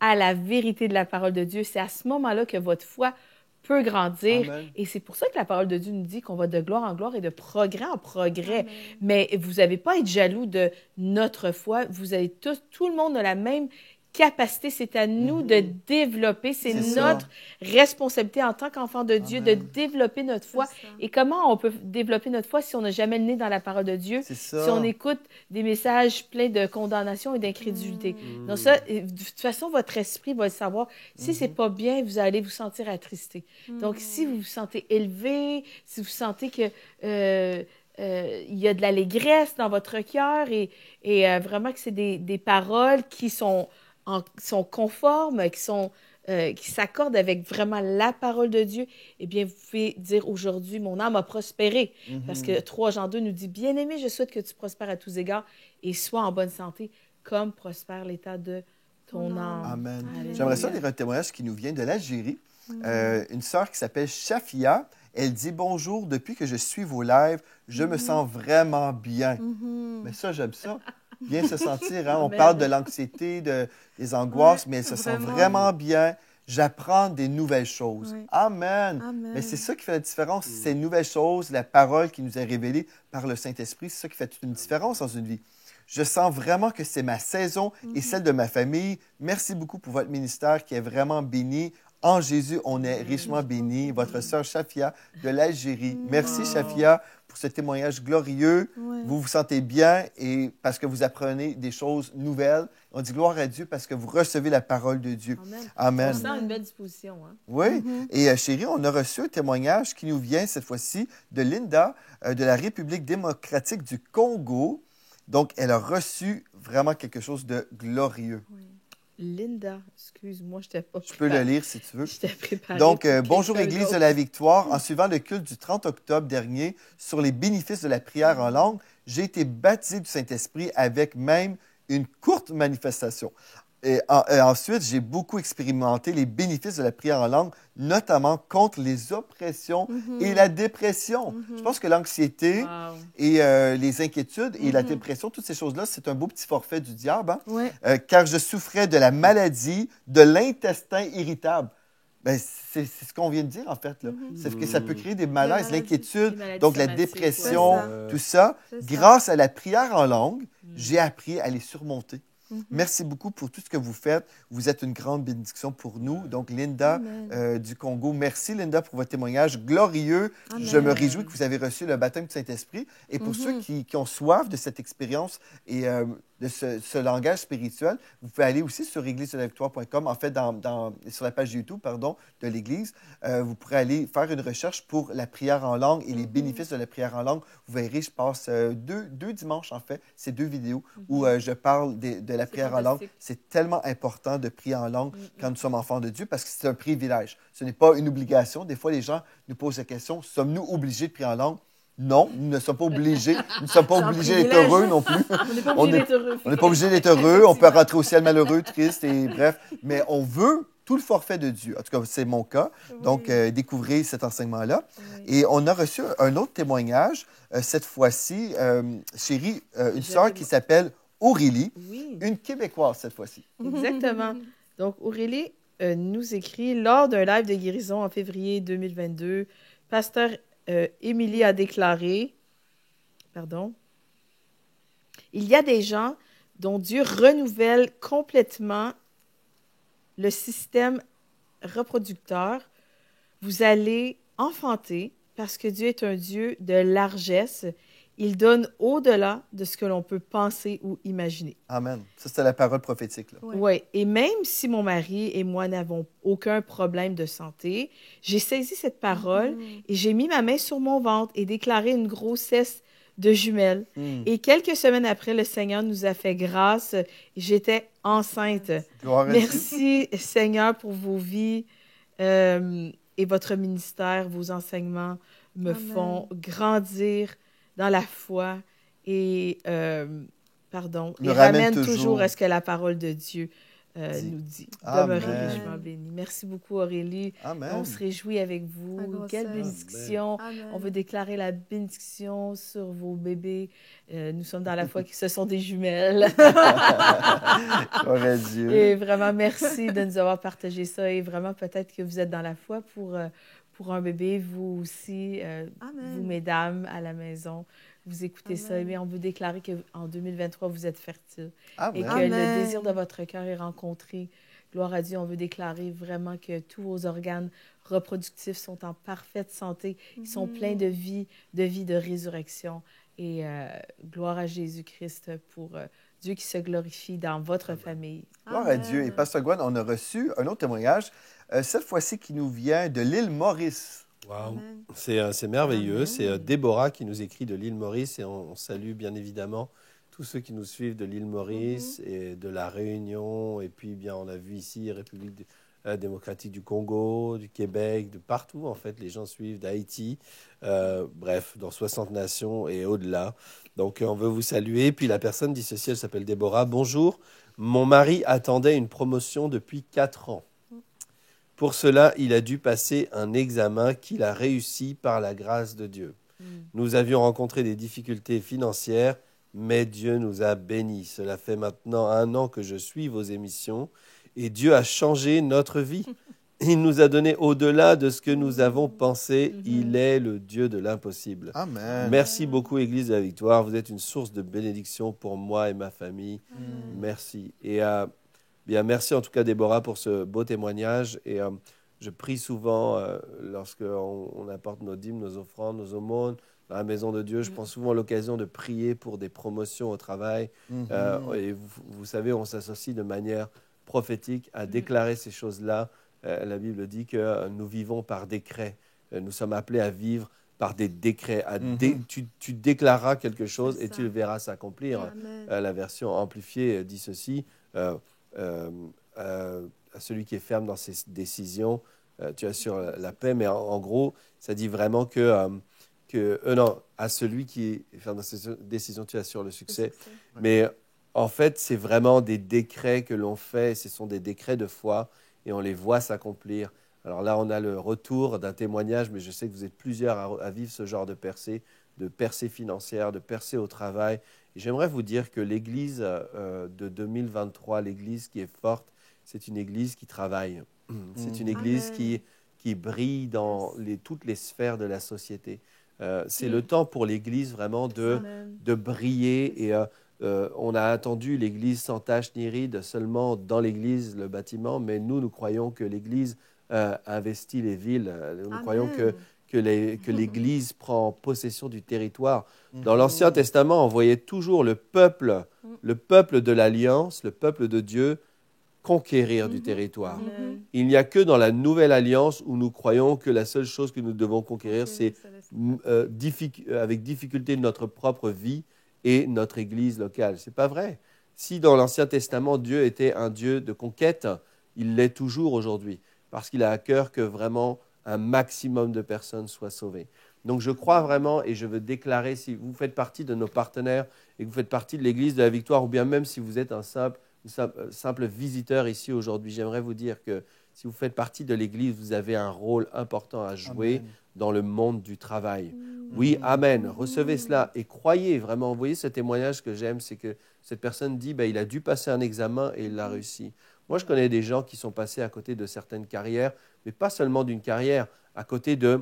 à la vérité de la parole de Dieu, c'est à ce moment-là que votre foi peut grandir. Amen. Et c'est pour ça que la parole de Dieu nous dit qu'on va de gloire en gloire et de progrès en progrès. Mais vous n'avez pas à être jaloux de notre foi. Vous avez tout le monde a la même capacité. C'est à nous de développer. C'est ça. notre responsabilité en tant qu'enfant de Dieu de développer notre foi. C'est ça. Et comment on peut développer notre foi si on n'a jamais le nez dans la parole de Dieu? C'est ça. Si on écoute des messages pleins de condamnation et d'incrédulité. Donc ça, de toute façon, votre esprit va le savoir. Si c'est pas bien, vous allez vous sentir attristé. Donc, si vous vous sentez élevé, si vous sentez que il y a de l'allégresse dans votre cœur et vraiment que c'est des paroles qui sont conformes, qui s'accordent avec vraiment la parole de Dieu, eh bien, vous pouvez dire aujourd'hui, mon âme a prospéré. Parce que 3 Jean 2 nous dit, bien-aimé, je souhaite que tu prospères à tous égards et sois en bonne santé, comme prospère l'état de ton âme. Amen. Alléluia. J'aimerais ça lire un témoignage qui nous vient de l'Algérie. Une sœur qui s'appelle Shafia. Elle dit « Bonjour, depuis que je suis vos lives, je me sens vraiment bien. Mais ça, j'aime ça. Bien se sentir. Hein? On Amen. parle de l'anxiété, des angoisses, mais elle se sent vraiment. vraiment bien. J'apprends des nouvelles choses. Oui. Amen. Amen. Mais c'est ça qui fait la différence. Ces nouvelles choses, la parole qui nous est révélée par le Saint-Esprit, c'est ça qui fait toute une différence dans une vie. Je sens vraiment que c'est ma saison et celle de ma famille. Merci beaucoup pour votre ministère qui est vraiment béni. En Jésus, on est richement béni. Votre sœur Shafia de l'Algérie. Merci, Shafia, pour ce témoignage glorieux. Ouais. Vous vous sentez bien et parce que vous apprenez des choses nouvelles. On dit gloire à Dieu parce que vous recevez la parole de Dieu. Amen. Amen. On sent une belle disposition. Hein? Oui. Et chérie, on a reçu un témoignage qui nous vient cette fois-ci de Linda de la République démocratique du Congo. Donc, elle a reçu vraiment quelque chose de glorieux. Linda, excuse-moi, je t'ai pas Je peux le lire si tu veux. Je t'ai préparé. Donc, pour bonjour quelqu'un Église de d'autre. la Victoire. En suivant le culte du 30 octobre dernier sur les bénéfices de la prière en langue, j'ai été baptisé du Saint-Esprit avec même une courte manifestation. Et ensuite, j'ai beaucoup expérimenté les bénéfices de la prière en langue, notamment contre les oppressions et la dépression. Je pense que l'anxiété Wow. et les inquiétudes et la dépression, toutes ces choses-là, c'est un beau petit forfait du diable, hein? Ouais. Car je souffrais de la maladie de l'intestin irritable. Ben, c'est ce qu'on vient de dire, en fait. Là. C'est que ça peut créer des malaises, maladies, l'inquiétude, des maladies donc la somatiques, dépression, ouais. tout ça. C'est ça. Grâce à la prière en langue, j'ai appris à les surmonter. Merci beaucoup pour tout ce que vous faites. Vous êtes une grande bénédiction pour nous. Donc, Linda du Congo, merci Linda pour votre témoignage glorieux. Amen. Je me réjouis que vous avez reçu le baptême du Saint-Esprit. Et pour ceux qui ont soif de cette expérience et de ce langage spirituel, vous pouvez aller aussi sur églisedelavictoire.com, en fait, sur la page YouTube de l'Église. Vous pourrez aller faire une recherche pour la prière en langue et les bénéfices de la prière en langue. Vous verrez, je passe deux dimanches, en fait, ces 2 vidéos où je parle de la prière en langue. fantastique. C'est tellement important de prier en langue quand nous sommes enfants de Dieu parce que c'est un privilège. Ce n'est pas une obligation. Des fois, les gens nous posent la question, sommes-nous obligés de prier en langue? Non, nous ne sommes pas obligés. Nous ne sommes pas C'est un obligés d'être privilège. heureux non plus. On n'est pas On obligé est- d'être heureux. On n'est pas obligé d'être heureux. On peut rentrer au ciel malheureux, triste et bref. Mais on veut tout le forfait de Dieu. En tout cas, c'est mon cas. Donc, découvrez cet enseignement-là. Et on a reçu un autre témoignage, cette fois-ci, chérie, une sœur qui s'appelle Aurélie, Oui, une Québécoise cette fois-ci. exactement. Donc, Aurélie nous écrit, lors d'un live de guérison en février 2022, pasteur Émilie a déclaré, il y a des gens dont Dieu renouvelle complètement le système reproducteur. Vous allez enfanter parce que Dieu est un Dieu de largesse. Il donne au-delà de ce que l'on peut penser ou imaginer. Amen. Ça, c'était la parole prophétique. Là. Ouais. Oui, et même si mon mari et moi n'avons aucun problème de santé, j'ai saisi cette parole et j'ai mis ma main sur mon ventre et déclaré une grossesse de jumelles. Et quelques semaines après, le Seigneur nous a fait grâce. J'étais enceinte. Gloire à Dieu. Merci, Seigneur, pour vos vies et votre ministère. Vos enseignements me Amen. font grandir dans la foi et Nous et ramène ramènent toujours toujours à ce que la parole de Dieu Dit. nous dit. Amen. Demeurez richement bénis. Merci beaucoup, Aurélie. Amen. On se réjouit avec vous. La grossesse. Quelle bénédiction. Amen. On veut déclarer la bénédiction sur vos bébés. Nous sommes dans la foi qui ce sont des jumelles. Gloire à Dieu. Et vraiment, merci de nous avoir partagé ça. Et vraiment, peut-être que vous êtes dans la foi pour un bébé. Vous aussi, Amen. vous, mesdames, à la maison, vous écoutez ça. Amen. Et on veut déclarer qu'en 2023, vous êtes fertile. Amen. Et que Amen. le désir de votre cœur est rencontré. Gloire à Dieu, on veut déclarer vraiment que tous vos organes reproductifs sont en parfaite santé. Ils sont pleins de vie, de résurrection. Et gloire à Jésus-Christ pour Dieu qui se glorifie dans votre famille. Gloire à Dieu. Et Pasteur Gwen, on a reçu un autre témoignage, cette fois-ci qui nous vient de l'île Maurice. Wow. Amen. C'est merveilleux. Amen. C'est Déborah qui nous écrit de l'île Maurice et on salue bien évidemment tous ceux qui nous suivent de l'île Maurice et de la Réunion. Et puis, bien, on a vu ici République démocratique du Congo, du Québec, de partout en fait. Les gens suivent d'Haïti, bref, dans 60 nations et au-delà. Donc, on veut vous saluer. Puis la personne dit ceci, elle s'appelle Déborah. Bonjour, mon mari attendait une promotion depuis 4 ans. Pour cela, il a dû passer un examen qu'il a réussi par la grâce de Dieu. Nous avions rencontré des difficultés financières, mais Dieu nous a bénis. Cela fait maintenant 1 an que je suis vos émissions et Dieu a changé notre vie. Il nous a donné au-delà de ce que nous avons pensé. Il est le Dieu de l'impossible. Amen. Merci beaucoup, Église de la Victoire. Vous êtes une source de bénédiction pour moi et ma famille. Merci. Et bien, merci en tout cas, Déborah, pour ce beau témoignage. Et je prie souvent, lorsqu'on apporte nos dîmes, nos offrandes, nos aumônes dans la maison de Dieu, je prends souvent l'occasion de prier pour des promotions au travail. Et vous savez, on s'associe de manière prophétique à déclarer ces choses-là. La Bible dit que nous vivons par décret. Nous sommes appelés à vivre par des décrets. Tu déclareras quelque chose et tu le verras s'accomplir. Amen. La version amplifiée dit ceci. À celui qui est ferme dans ses décisions, tu assures la paix. Mais en gros, ça dit vraiment non, à celui qui est ferme dans ses décisions, tu assures le succès. Mais en fait, c'est vraiment des décrets que l'on fait. Ce sont des décrets de foi et on les voit s'accomplir. Alors là, on a le retour d'un témoignage, mais je sais que vous êtes plusieurs à vivre ce genre de percée financière, de percée au travail. Et j'aimerais vous dire que l'Église de 2023, l'Église qui est forte, c'est une Église qui travaille. C'est une Église qui brille dans toutes les sphères de la société. C'est le temps pour l'Église vraiment de briller. Et on a attendu l'Église sans tache ni ride seulement dans l'Église, le bâtiment, mais nous croyons que l'Église investit les villes. Nous croyons que l'Église prend possession du territoire. Dans l'Ancien Testament, on voyait toujours le peuple de l'Alliance, le peuple de Dieu, conquérir du territoire. Il n'y a que dans la Nouvelle Alliance où nous croyons que la seule chose que nous devons conquérir, c'est avec difficulté notre propre vie et notre Église locale. Ce n'est pas vrai. Si dans l'Ancien Testament, Dieu était un Dieu de conquête, il l'est toujours aujourd'hui, parce qu'il a à cœur que vraiment un maximum de personnes soient sauvées. Donc je crois vraiment et je veux déclarer, si vous faites partie de nos partenaires et que vous faites partie de l'Église de la Victoire, ou bien même si vous êtes un simple visiteur ici aujourd'hui, j'aimerais vous dire que si vous faites partie de l'Église, vous avez un rôle important à jouer dans le monde du travail. Oui, amen. Recevez cela et croyez vraiment. Vous voyez ce témoignage que j'aime, c'est que cette personne dit, il a dû passer un examen et il l'a réussi. Moi, je connais des gens qui sont passés à côté de certaines carrières, mais pas seulement d'une carrière, à côté de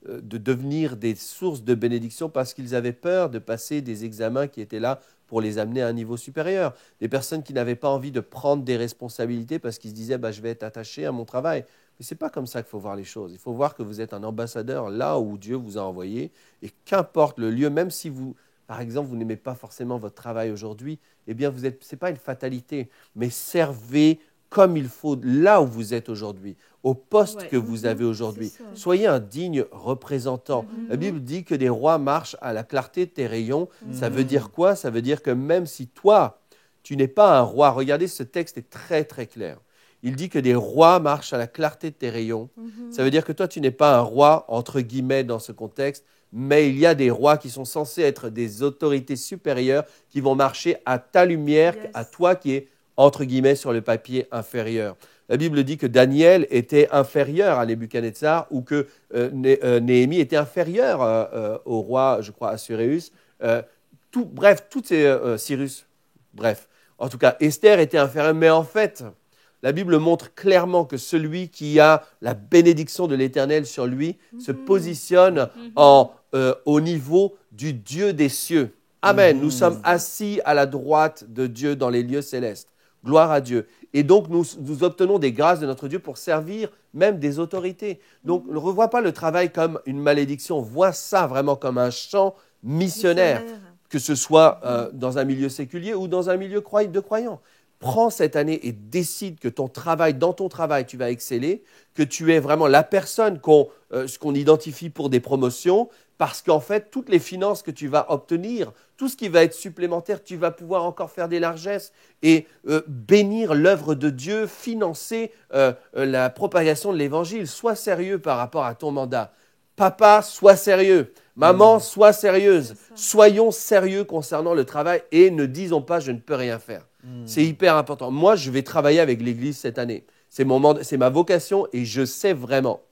devenir des sources de bénédiction parce qu'ils avaient peur de passer des examens qui étaient là pour les amener à un niveau supérieur. Des personnes qui n'avaient pas envie de prendre des responsabilités parce qu'ils se disaient je vais être attaché à mon travail. Mais ce n'est pas comme ça qu'il faut voir les choses. Il faut voir que vous êtes un ambassadeur là où Dieu vous a envoyé et qu'importe le lieu, même si vous, par exemple, vous n'aimez pas forcément votre travail aujourd'hui, eh bien, ce n'est pas une fatalité, mais servez comme il faut là où vous êtes aujourd'hui, au poste que vous avez aujourd'hui. Soyez un digne représentant. La Bible dit que des rois marchent à la clarté de tes rayons. Ça veut dire quoi? Ça veut dire que même si toi, tu n'es pas un roi, regardez, ce texte est très très clair. Il dit que des rois marchent à la clarté de tes rayons. Ça veut dire que toi, tu n'es pas un roi, entre guillemets, dans ce contexte, mais il y a des rois qui sont censés être des autorités supérieures qui vont marcher à ta lumière, à toi qui es entre guillemets, sur le papier inférieur. La Bible dit que Daniel était inférieur à Nebuchadnezzar ou que Néhémie était inférieur au roi, je crois, Assuérus. Cyrus, bref. En tout cas, Esther était inférieure, mais en fait, la Bible montre clairement que celui qui a la bénédiction de l'Éternel sur lui se positionne au niveau du Dieu des cieux. Amen. Nous sommes assis à la droite de Dieu dans les lieux célestes. Gloire à Dieu. Et donc, nous obtenons des grâces de notre Dieu pour servir même des autorités. Donc, ne revois pas le travail comme une malédiction. Vois ça vraiment comme un champ missionnaire, que ce soit dans un milieu séculier ou dans un milieu de croyants. Prends cette année et décide que dans ton travail, tu vas exceller, que tu es vraiment la personne qu'on identifie pour des promotions, parce qu'en fait, toutes les finances que tu vas obtenir, tout ce qui va être supplémentaire, tu vas pouvoir encore faire des largesses et bénir l'œuvre de Dieu, financer la propagation de l'Évangile. Sois sérieux par rapport à ton mandat. Papa, sois sérieux. Maman, sois sérieuse. Soyons sérieux concernant le travail et ne disons pas « je ne peux rien faire ». C'est hyper important. Moi, je vais travailler avec l'Église cette année. C'est ma vocation et je sais vraiment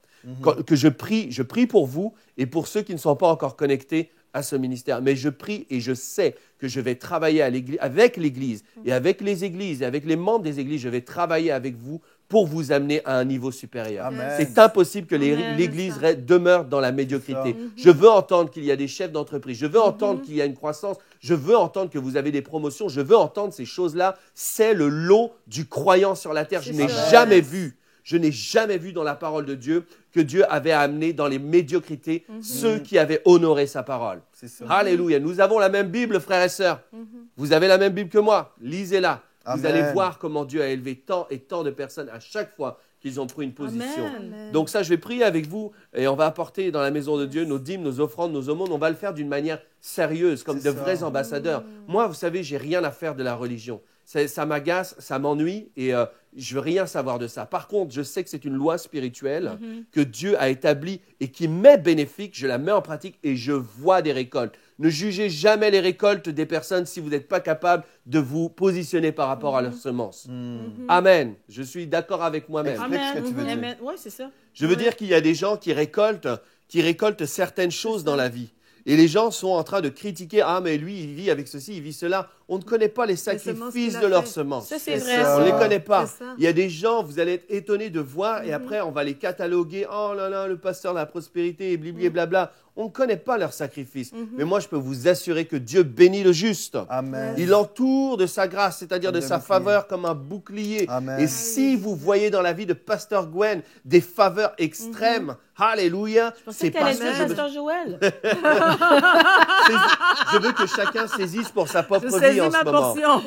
que je prie pour vous et pour ceux qui ne sont pas encore connectés à ce ministère. Mais je prie et je sais que je vais travailler avec l'Église et avec les églises et avec les membres des églises. Je vais travailler avec vous pour vous amener à un niveau supérieur. Amen. C'est impossible que l'Église demeure dans la médiocrité. Je veux entendre qu'il y a des chefs d'entreprise. Je veux entendre qu'il y a une croissance. Je veux entendre que vous avez des promotions. Je veux entendre ces choses-là. C'est le lot du croyant sur la terre. Je n'ai jamais vu dans la parole de Dieu que Dieu avait amené dans les médiocrités ceux qui avaient honoré sa parole. Alléluia. Nous avons la même Bible, frères et sœurs. Vous avez la même Bible que moi. Lisez-la. Vous allez voir comment Dieu a élevé tant et tant de personnes à chaque fois qu'ils ont pris une position. Amen. Donc ça, je vais prier avec vous et on va apporter dans la maison de Dieu nos dîmes, nos offrandes, nos aumônes. On va le faire d'une manière sérieuse, comme de vrais ambassadeurs. Moi, vous savez, j'ai rien à faire de la religion. Ça m'agace, ça m'ennuie et je veux rien savoir de ça. Par contre, je sais que c'est une loi spirituelle que Dieu a établie et qui m'est bénéfique. Je la mets en pratique et je vois des récoltes. Ne jugez jamais les récoltes des personnes si vous n'êtes pas capable de vous positionner par rapport à leurs semences. Amen. Je suis d'accord avec moi-même. Explique ce que tu veux dire. Amen. Oui, c'est ça. Je veux dire qu'il y a des gens qui récoltent certaines choses dans la vie. Et les gens sont en train de critiquer, ah mais lui il vit avec ceci, il vit cela. On ne connaît pas les sacrifices de leurs semences. Ça, c'est vrai. On ne les connaît pas. C'est ça. Il y a des gens, vous allez être étonnés de voir et après on va les cataloguer. Oh là là, le pasteur de la prospérité et blibli et blabla. On ne connaît pas leurs sacrifices. Mais moi je peux vous assurer que Dieu bénit le juste. Amen. Il entoure de sa grâce, c'est-à-dire de Comme sa un bouclier. faveur comme un bouclier. Amen. Et si vous voyez dans la vie de Pasteur Gwen des faveurs extrêmes, alléluia, Je pensais c'est que tu allais parce que dire Pasteur Joël. je veux que chacun saisisse pour sa Je propre vie saisis en ma ce moment. portion.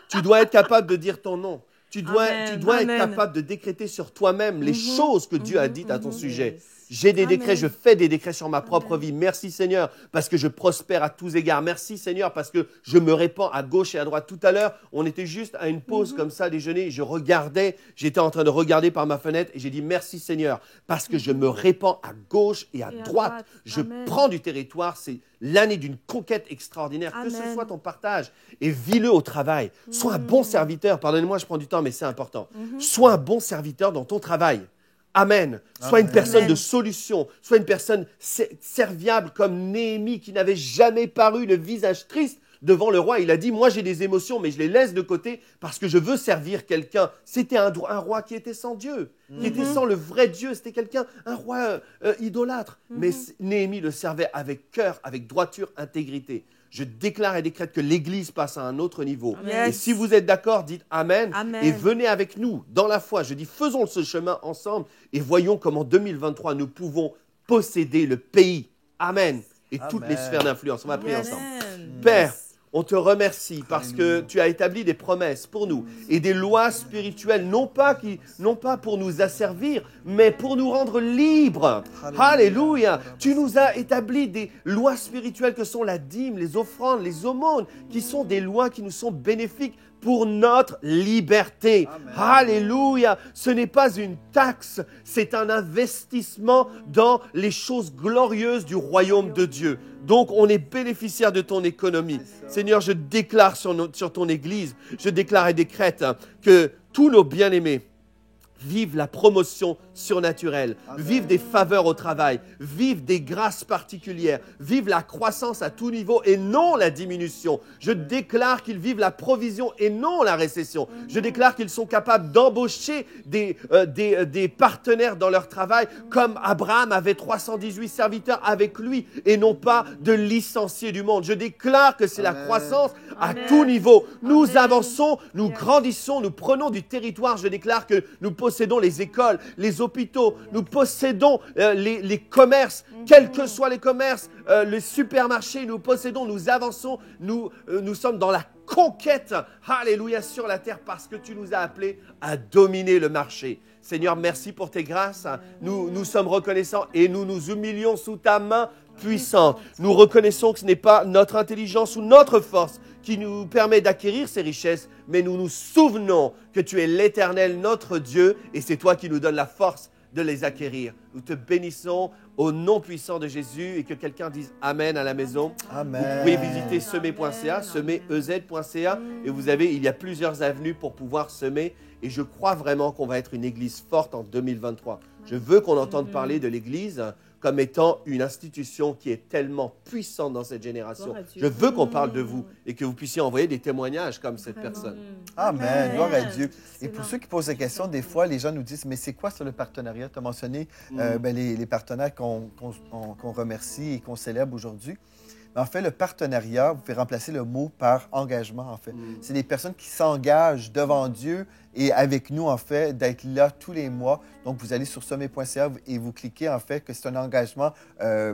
Tu dois être capable de dire ton nom. Tu dois être Amen. capable de décréter sur toi-même les choses que Dieu a dites à ton sujet. J'ai des décrets, je fais des décrets sur ma propre vie. Merci Seigneur parce que je prospère à tous égards. Merci Seigneur parce que je me répands à gauche et à droite. Tout à l'heure, on était juste à une pause comme ça, déjeuner. J'étais en train de regarder par ma fenêtre et j'ai dit merci Seigneur parce que je me répands à gauche et à droite. Je Amen. prends du territoire. C'est l'année d'une conquête extraordinaire. Que ce Amen. soit ton partage et vis-le au travail. Sois un bon serviteur. Pardonnez-moi, je prends du temps, mais c'est important. Sois un bon serviteur dans ton travail. Amen. Sois une personne de solution. Sois une personne serviable comme Néhémie qui n'avait jamais paru le visage triste devant le roi. Il a dit, moi j'ai des émotions, mais je les laisse de côté parce que je veux servir quelqu'un. C'était un roi qui était sans Dieu, qui était sans le vrai Dieu. C'était un roi idolâtre. Mais Néhémie le servait avec cœur, avec droiture, intégrité. Je déclare et décrète que l'Église passe à un autre niveau. Yes. Et si vous êtes d'accord, dites Amen. Amen. Et venez avec nous dans la foi. Je dis, faisons ce chemin ensemble et voyons comment 2023, nous pouvons posséder le pays. Amen. Et toutes les sphères d'influence. On va prier ensemble. Père, on te remercie parce que tu as établi des promesses pour nous et des lois spirituelles, non pas pour nous asservir, mais pour nous rendre libres. Alléluia. Tu nous as établi des lois spirituelles que sont la dîme, les offrandes, les aumônes, qui sont des lois qui nous sont bénéfiques pour notre liberté. Alléluia. Ce n'est pas une taxe, c'est un investissement dans les choses glorieuses du royaume de Dieu. Donc, on est bénéficiaire de ton économie. Seigneur, je déclare sur ton Église, je déclare et décrète que tous nos bien-aimés vivent la promotion surnaturelle, vivent des faveurs au travail, vivent des grâces particulières, vivent la croissance à tout niveau et non la diminution. Je déclare qu'ils vivent la provision et non la récession. Je déclare qu'ils sont capables d'embaucher des partenaires dans leur travail comme Abraham avait 318 serviteurs avec lui et non pas de licenciés du monde. Je déclare que c'est la croissance à tout niveau. Nous avançons, nous grandissons, nous prenons du territoire. Je déclare que nous possédons les écoles, les hôpitaux, nous possédons les commerces, quels que soient les commerces, les supermarchés, nous possédons, nous avançons, nous sommes dans la conquête, alléluia, sur la terre parce que tu nous as appelés à dominer le marché. Seigneur, merci pour tes grâces. Nous sommes reconnaissants et nous nous humilions sous ta main puissante. Nous reconnaissons que ce n'est pas notre intelligence ou notre force qui nous permet d'acquérir ces richesses, mais nous nous souvenons que tu es l'Éternel, notre Dieu, et c'est toi qui nous donnes la force de les acquérir. Nous te bénissons au nom puissant de Jésus et que quelqu'un dise Amen à la maison. Amen. Vous pouvez visiter semer.ca, semer.ez.ca et il y a plusieurs avenues pour pouvoir semer et je crois vraiment qu'on va être une église forte en 2023. Je veux qu'on entende parler de l'église comme étant une institution qui est tellement puissante dans cette génération. Je veux qu'on parle de vous et que vous puissiez envoyer des témoignages comme cette personne. Amen. Gloire à Dieu. Et pour ceux qui posent la question, des fois, les gens nous disent, mais c'est quoi ça le partenariat? Tu as mentionné les partenaires qu'on remercie et qu'on célèbre aujourd'hui. Mais en fait, le partenariat, vous pouvez remplacer le mot par engagement, en fait. C'est des personnes qui s'engagent devant Dieu et avec nous, en fait, d'être là tous les mois. Donc, vous allez sur sommet.ca et vous cliquez, en fait, que c'est un engagement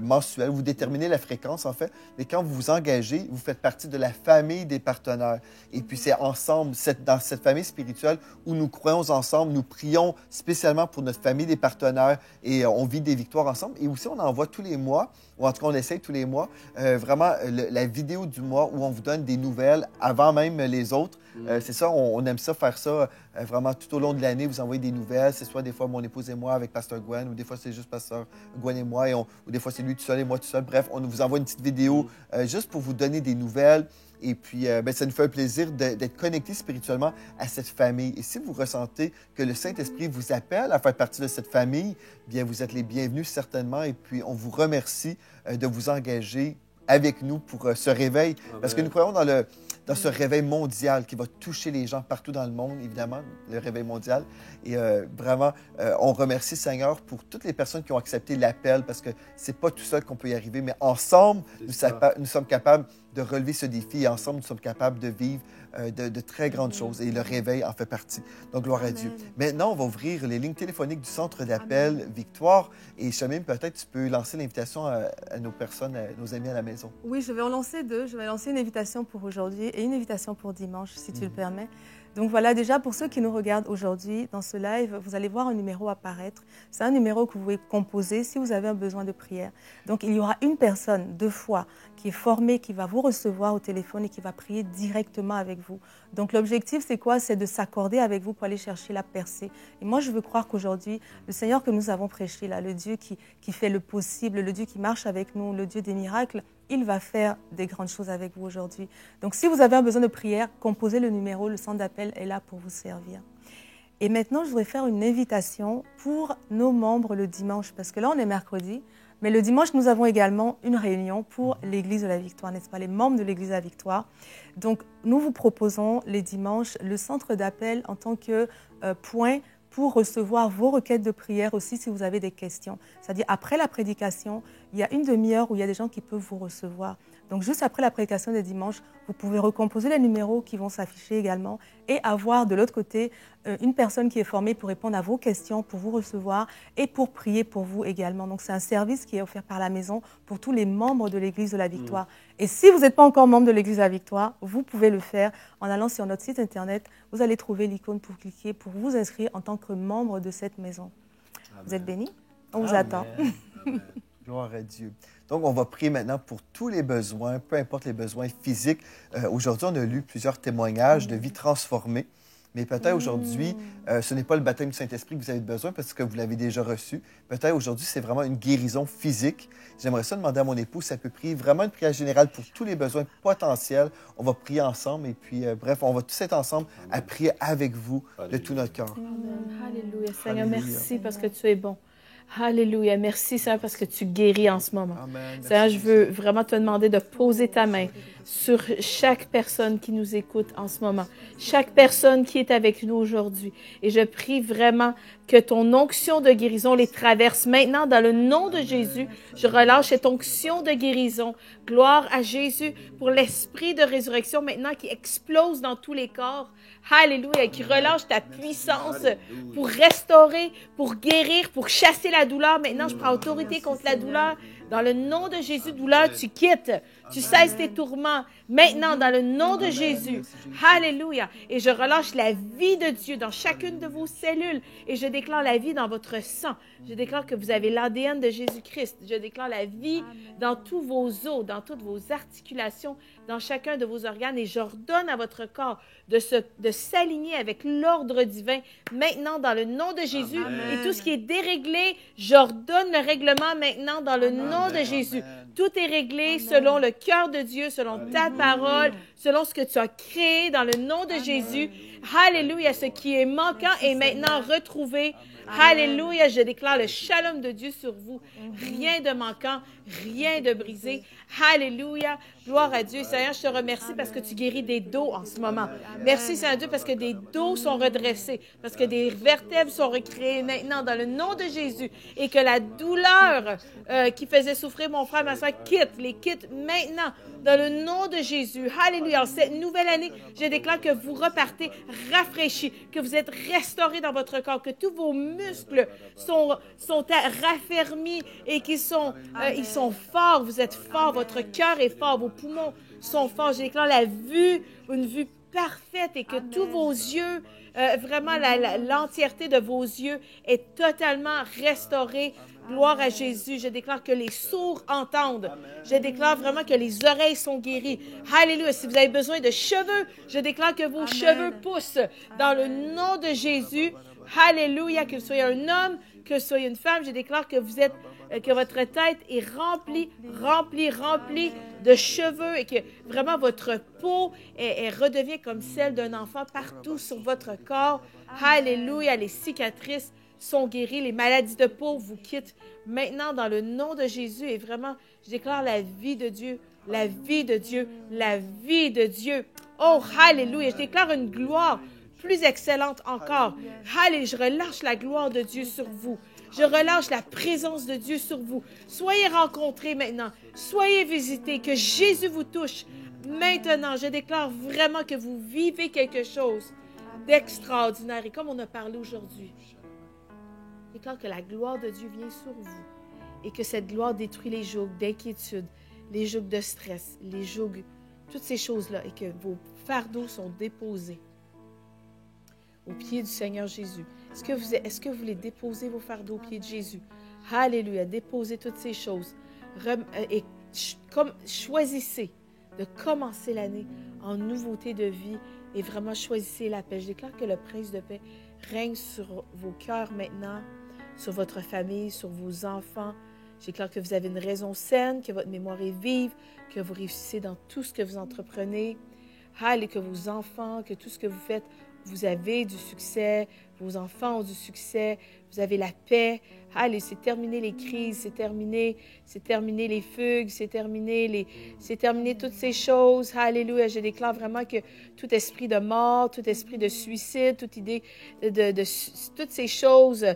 mensuel. Vous déterminez la fréquence, en fait. Mais quand vous vous engagez, vous faites partie de la famille des partenaires. Et puis, c'est ensemble, dans cette famille spirituelle où nous croyons ensemble, nous prions spécialement pour notre famille des partenaires et on vit des victoires ensemble. Et aussi, on envoie tous les mois, ou en tout cas, on essaye tous les mois, vraiment la vidéo du mois où on vous donne des nouvelles avant même les autres. C'est ça, on aime ça, faire ça vraiment tout au long de l'année. Vous envoyez des nouvelles, c'est soit des fois mon épouse et moi avec Pasteur Gwen, ou des fois c'est juste Pasteur Gwen et moi, ou des fois c'est lui tout seul et moi tout seul. Bref, on vous envoie une petite vidéo juste pour vous donner des nouvelles. Et puis, ça nous fait un plaisir d'être connectés spirituellement à cette famille. Et si vous ressentez que le Saint-Esprit vous appelle à faire partie de cette famille, bien, vous êtes les bienvenus certainement. Et puis, on vous remercie de vous engager avec nous pour ce réveil. Amen. Parce que nous croyons dans ce réveil mondial qui va toucher les gens partout dans le monde, évidemment, le réveil mondial. Et vraiment, on remercie Seigneur pour toutes les personnes qui ont accepté l'appel parce que c'est pas tout seul qu'on peut y arriver, mais ensemble, nous sommes capables de relever ce défi et ensemble, nous sommes capables de vivre de très grandes choses et le réveil en fait partie. Donc, gloire à Dieu. Maintenant, on va ouvrir les lignes téléphoniques du centre d'appel Victoire et Chamim, peut-être tu peux lancer l'invitation à nos personnes, à nos amis à la maison. Oui, je vais en lancer deux. Je vais lancer une invitation pour aujourd'hui et une invitation pour dimanche, si tu le permets. Donc voilà, déjà pour ceux qui nous regardent aujourd'hui dans ce live, vous allez voir un numéro apparaître. C'est un numéro que vous pouvez composer si vous avez un besoin de prière. Donc il y aura une personne, 2 fois, qui est formée, qui va vous recevoir au téléphone et qui va prier directement avec vous. Donc l'objectif, c'est quoi? C'est de s'accorder avec vous pour aller chercher la percée. Et moi, je veux croire qu'aujourd'hui, le Seigneur que nous avons prêché, là, le Dieu qui fait le possible, le Dieu qui marche avec nous, le Dieu des miracles, il va faire des grandes choses avec vous aujourd'hui. Donc, si vous avez un besoin de prière, composez le numéro, le centre d'appel est là pour vous servir. Et maintenant, je voudrais faire une invitation pour nos membres le dimanche, parce que là, on est mercredi, mais le dimanche, nous avons également une réunion pour l'Église de la Victoire, n'est-ce pas, les membres de l'Église de la Victoire. Donc, nous vous proposons les dimanches le centre d'appel en tant que point pour recevoir vos requêtes de prière aussi si vous avez des questions. C'est-à-dire, après la prédication, il y a une demi-heure où il y a des gens qui peuvent vous recevoir. Donc, juste après la prédication de dimanche, vous pouvez recomposer les numéros qui vont s'afficher également et avoir de l'autre côté une personne qui est formée pour répondre à vos questions, pour vous recevoir et pour prier pour vous également. Donc, c'est un service qui est offert par la maison pour tous les membres de l'Église de la Victoire. Et si vous n'êtes pas encore membre de l'Église de la Victoire, vous pouvez le faire en allant sur notre site Internet. Vous allez trouver l'icône pour cliquer, pour vous inscrire en tant que membre de cette maison. Amen. Vous êtes bénis? On vous attend. Gloire à Dieu. Donc, on va prier maintenant pour tous les besoins, peu importe les besoins physiques. Aujourd'hui, on a lu plusieurs témoignages de vie transformée. Mais peut-être aujourd'hui, ce n'est pas le baptême du Saint-Esprit que vous avez besoin parce que vous l'avez déjà reçu. Peut-être aujourd'hui, c'est vraiment une guérison physique. J'aimerais ça demander à mon époux si ça peut prier vraiment une prière générale pour tous les besoins potentiels. On va prier ensemble et puis, bref, on va tous être ensemble à prier avec vous de tout notre cœur. Alléluia. Seigneur, Alléluia. merci parce que tu es bon. Alléluia. Merci, Seigneur, parce que tu guéris en ce moment. Amen. Seigneur, je veux vraiment te demander de poser ta main sur chaque personne qui nous écoute en ce moment, chaque personne qui est avec nous aujourd'hui. Et je prie vraiment que ton onction de guérison les traverse maintenant dans le nom de Jésus. Je relâche cette onction de guérison. Gloire à Jésus pour l'esprit de résurrection maintenant qui explose dans tous les corps. Alléluia, qui relâche ta puissance pour restaurer, pour guérir, pour chasser la douleur. Maintenant, je prends autorité contre la douleur. Dans le nom de Jésus, douleur, tu quittes. Tu cesses tes tourments. Maintenant, dans le nom de Jésus. Alléluia. Et je relâche la vie de Dieu dans chacune de vos cellules. Et je déclare la vie dans votre sang. Je déclare que vous avez l'ADN de Jésus-Christ. Je déclare la vie dans tous vos os, dans toutes vos articulations, dans chacun de vos organes. Et j'ordonne à votre corps de s'aligner avec l'ordre divin maintenant dans le nom de Jésus. Et tout ce qui est déréglé, j'ordonne le règlement maintenant dans le nom de Jésus. Tout est réglé selon le cœur de Dieu, selon ta parole, selon ce que tu as créé dans le nom de Jésus. Alléluia. Ce qui est manquant est maintenant retrouvé. Alléluia. Je déclare le shalom de Dieu sur vous. Rien de manquant, rien de brisé. Alléluia. Gloire à Dieu. Seigneur, je te remercie parce que tu guéris des dos en ce moment. Merci, Seigneur Dieu, parce que des dos sont redressés, parce que des vertèbres sont recréées maintenant dans le nom de Jésus et que la douleur qui faisait souffrir mon frère, ma soeur, quitte maintenant dans le nom de Jésus. Alléluia. En cette nouvelle année, je déclare que vous repartez rafraîchis, que vous êtes restaurés dans votre corps, que tous vos muscles sont raffermis et qu'ils sont, ils sont forts. Vous êtes forts, votre cœur est fort, vos poumons sont forts. Je déclare une vue parfaite et que tous vos yeux, vraiment l'entièreté de vos yeux est totalement restaurée. Gloire à Jésus. Je déclare que les sourds entendent. Je déclare vraiment que les oreilles sont guéries. Alléluia. Si vous avez besoin de cheveux, je déclare que vos cheveux poussent dans le nom de Jésus. Alléluia. Que vous soyez un homme, que vous soyez une femme, je déclare que que votre tête est remplie de cheveux et que vraiment votre peau elle redevient comme celle d'un enfant partout sur votre corps. Alléluia. Les cicatrices sont guéris, les maladies de peau vous quittent maintenant dans le nom de Jésus et vraiment, je déclare la vie de Dieu, la vie de Dieu, la vie de Dieu. Oh, alléluia, je déclare une gloire plus excellente encore. Alléluia, je relâche la gloire de Dieu sur vous. Je relâche la présence de Dieu sur vous. Soyez rencontrés maintenant, soyez visités, que Jésus vous touche. Maintenant, je déclare vraiment que vous vivez quelque chose d'extraordinaire et comme on a parlé aujourd'hui, je déclare que la gloire de Dieu vient sur vous et que cette gloire détruit les jougs d'inquiétude, les jougs de stress, les jougs, toutes ces choses-là et que vos fardeaux sont déposés aux pieds du Seigneur Jésus. Est-ce que vous voulez déposer vos fardeaux aux pieds de Jésus? Alléluia, déposez toutes ces choses. Choisissez de commencer l'année en nouveauté de vie et vraiment choisissez la paix. Je déclare que le Prince de paix règne sur vos cœurs maintenant, sur votre famille, sur vos enfants. Je déclare que vous avez une raison saine, que votre mémoire est vive, que vous réussissez dans tout ce que vous entreprenez. Et que vos enfants, que tout ce que vous faites, vous avez du succès, vos enfants ont du succès, vous avez la paix. Allez, c'est terminé les crises, c'est terminé les fugues, c'est terminé toutes ces choses. Alléluia, je déclare vraiment que tout esprit de mort, tout esprit de suicide, toute idée de toutes ces choses,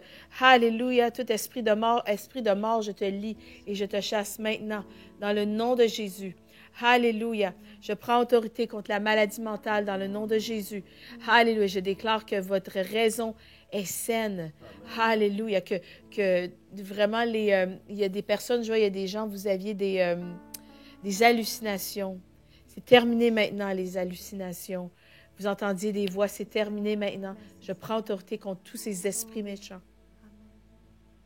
alléluia, tout esprit de mort, je te lie et je te chasse maintenant dans le nom de Jésus. Alléluia. Je prends autorité contre la maladie mentale dans le nom de Jésus. Alléluia. Je déclare que votre raison est saine. Alléluia. Que vraiment, il y a des personnes, je vois, il y a des gens, vous aviez des hallucinations. C'est terminé maintenant, les hallucinations. Vous entendiez des voix, c'est terminé maintenant. Je prends autorité contre tous ces esprits méchants.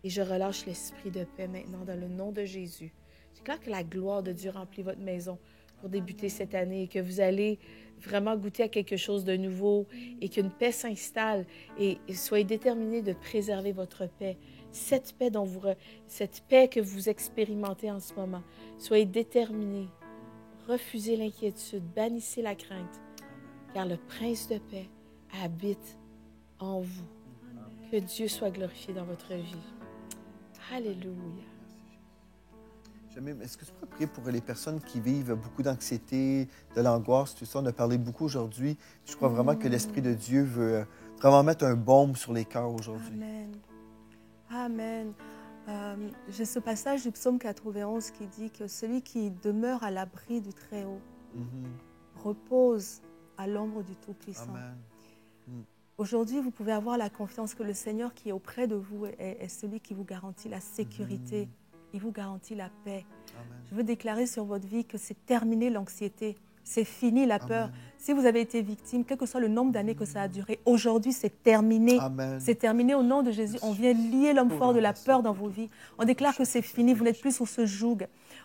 Et je relâche l'esprit de paix maintenant dans le nom de Jésus Je déclare que la gloire de Dieu remplit votre maison pour débuter cette année et que vous allez vraiment goûter à quelque chose de nouveau et qu'une paix s'installe et soyez déterminés de préserver votre paix. Cette paix que vous expérimentez en ce moment, soyez déterminés. Refusez l'inquiétude, bannissez la crainte, car le Prince de paix habite en vous. Que Dieu soit glorifié dans votre vie. Alléluia. Est-ce que tu pourrais prier pour les personnes qui vivent beaucoup d'anxiété, de l'angoisse, tout ça? On a parlé beaucoup aujourd'hui. Je crois vraiment que l'Esprit de Dieu veut vraiment mettre un baume sur les cœurs aujourd'hui. Amen. Amen. J'ai ce passage du psaume 91 qui dit que celui qui demeure à l'abri du Très-Haut repose à l'ombre du Tout-Puissant. Amen. Aujourd'hui, vous pouvez avoir la confiance que le Seigneur qui est auprès de vous est celui qui vous garantit la sécurité. Il vous garantit la paix. Amen. Je veux déclarer sur votre vie que c'est terminé l'anxiété. C'est fini la peur. Amen. Si vous avez été victime, quel que soit le nombre d'années que ça a duré, aujourd'hui, c'est terminé. Amen. C'est terminé au nom de Jésus. On vient lier l'homme fort de la peur dans vos vies. On déclare que c'est fini. Vous n'êtes plus sous ce joug.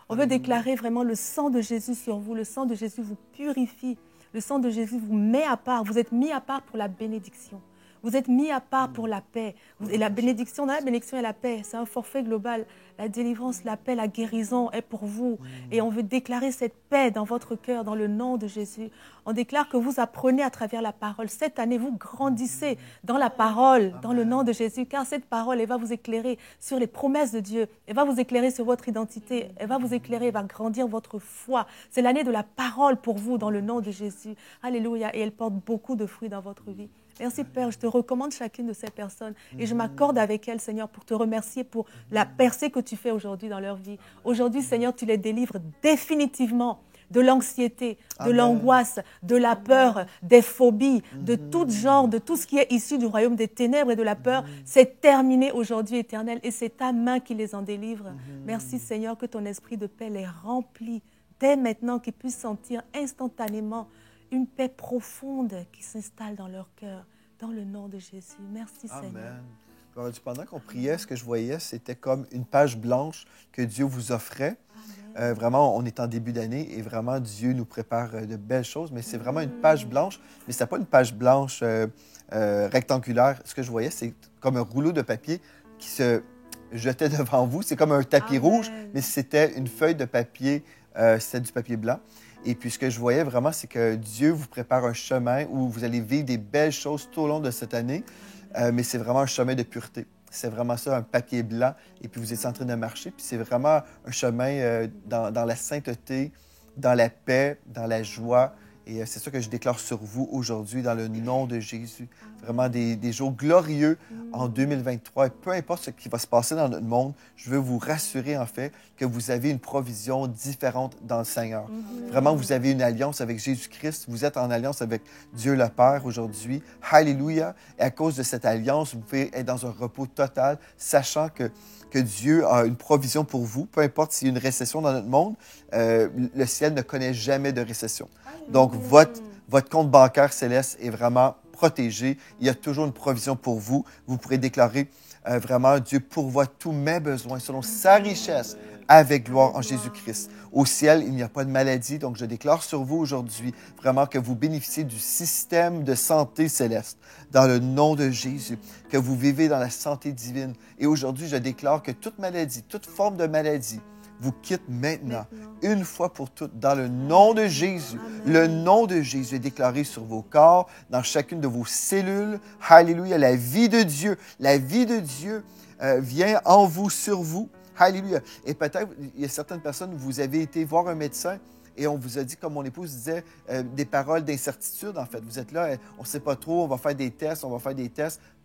On veut déclarer vraiment le sang de Jésus sur vous. Le sang de Jésus vous purifie. Le sang de Jésus vous met à part. Vous êtes mis à part pour la bénédiction. Vous êtes mis à part pour la paix. Et la bénédiction, dans la bénédiction et la paix, c'est un forfait global. La délivrance, la paix, la guérison est pour vous. Et on veut déclarer cette paix dans votre cœur, dans le nom de Jésus. On déclare que vous apprenez à travers la parole. Cette année, vous grandissez dans la parole, dans le nom de Jésus. Car cette parole, elle va vous éclairer sur les promesses de Dieu. Elle va vous éclairer sur votre identité. Elle va vous éclairer, elle va grandir votre foi. C'est l'année de la parole pour vous, dans le nom de Jésus. Alléluia. Et elle porte beaucoup de fruits dans votre vie. Merci Père, je te recommande chacune de ces personnes et je m'accorde avec elles, Seigneur, pour te remercier pour la percée que tu fais aujourd'hui dans leur vie. Aujourd'hui, Seigneur, tu les délivres définitivement de l'anxiété, de l'angoisse, de la peur, des phobies, de tout genre, de tout ce qui est issu du royaume des ténèbres et de la peur. C'est terminé aujourd'hui, Éternel, et c'est ta main qui les en délivre. Merci Seigneur, que ton esprit de paix les remplit dès maintenant, qu'ils puissent sentir instantanément une paix profonde qui s'installe dans leur cœur, dans le nom de Jésus. Merci, Seigneur. Amen. Pendant qu'on priait, ce que je voyais, c'était comme une page blanche que Dieu vous offrait. Vraiment, on est en début d'année et vraiment, Dieu nous prépare de belles choses, mais c'est vraiment une page blanche, mais ce n'est pas une page blanche rectangulaire. Ce que je voyais, c'est comme un rouleau de papier qui se jetait devant vous. C'est comme un tapis rouge, mais c'était une feuille de papier, c'était du papier blanc. Et puis, ce que je voyais vraiment, c'est que Dieu vous prépare un chemin où vous allez vivre des belles choses tout au long de cette année, mais c'est vraiment un chemin de pureté. C'est vraiment ça, un papier blanc, et puis vous êtes en train de marcher, puis c'est vraiment un chemin dans la sainteté, dans la paix, dans la joie, et c'est ça que je déclare sur vous aujourd'hui, dans le nom de Jésus. Vraiment des jours glorieux en 2023. Et peu importe ce qui va se passer dans notre monde, je veux vous rassurer en fait que vous avez une provision différente dans le Seigneur. Vraiment, vous avez une alliance avec Jésus-Christ. Vous êtes en alliance avec Dieu le Père aujourd'hui. Alléluia. Et à cause de cette alliance, vous pouvez être dans un repos total, sachant que Dieu a une provision pour vous. Peu importe s'il y a une récession dans notre monde, le ciel ne connaît jamais de récession. Donc, votre compte bancaire céleste est vraiment protégé. Il y a toujours une provision pour vous. Vous pourrez déclarer vraiment, Dieu pourvoit tous mes besoins selon sa richesse avec gloire en Jésus-Christ. Au ciel, il n'y a pas de maladie. Donc, je déclare sur vous aujourd'hui vraiment que vous bénéficiez du système de santé céleste dans le nom de Jésus, que vous vivez dans la santé divine. Et aujourd'hui, je déclare que toute maladie, toute forme de maladie, vous quitte maintenant, une fois pour toutes, dans le nom de Jésus. Amen. Le nom de Jésus est déclaré sur vos corps, dans chacune de vos cellules. Alléluia, la vie de Dieu vient en vous, sur vous. Alléluia. Et peut-être, il y a certaines personnes, vous avez été voir un médecin et on vous a dit, comme mon épouse disait, des paroles d'incertitude, en fait. Vous êtes là, on ne sait pas trop, on va faire des tests.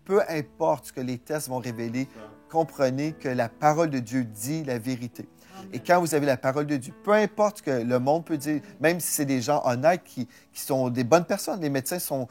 Peu importe ce que les tests vont révéler, comprenez que la parole de Dieu dit la vérité. Et quand vous avez la parole de Dieu, peu importe ce que le monde peut dire, même si c'est des gens honnêtes qui sont des bonnes personnes, les médecins sont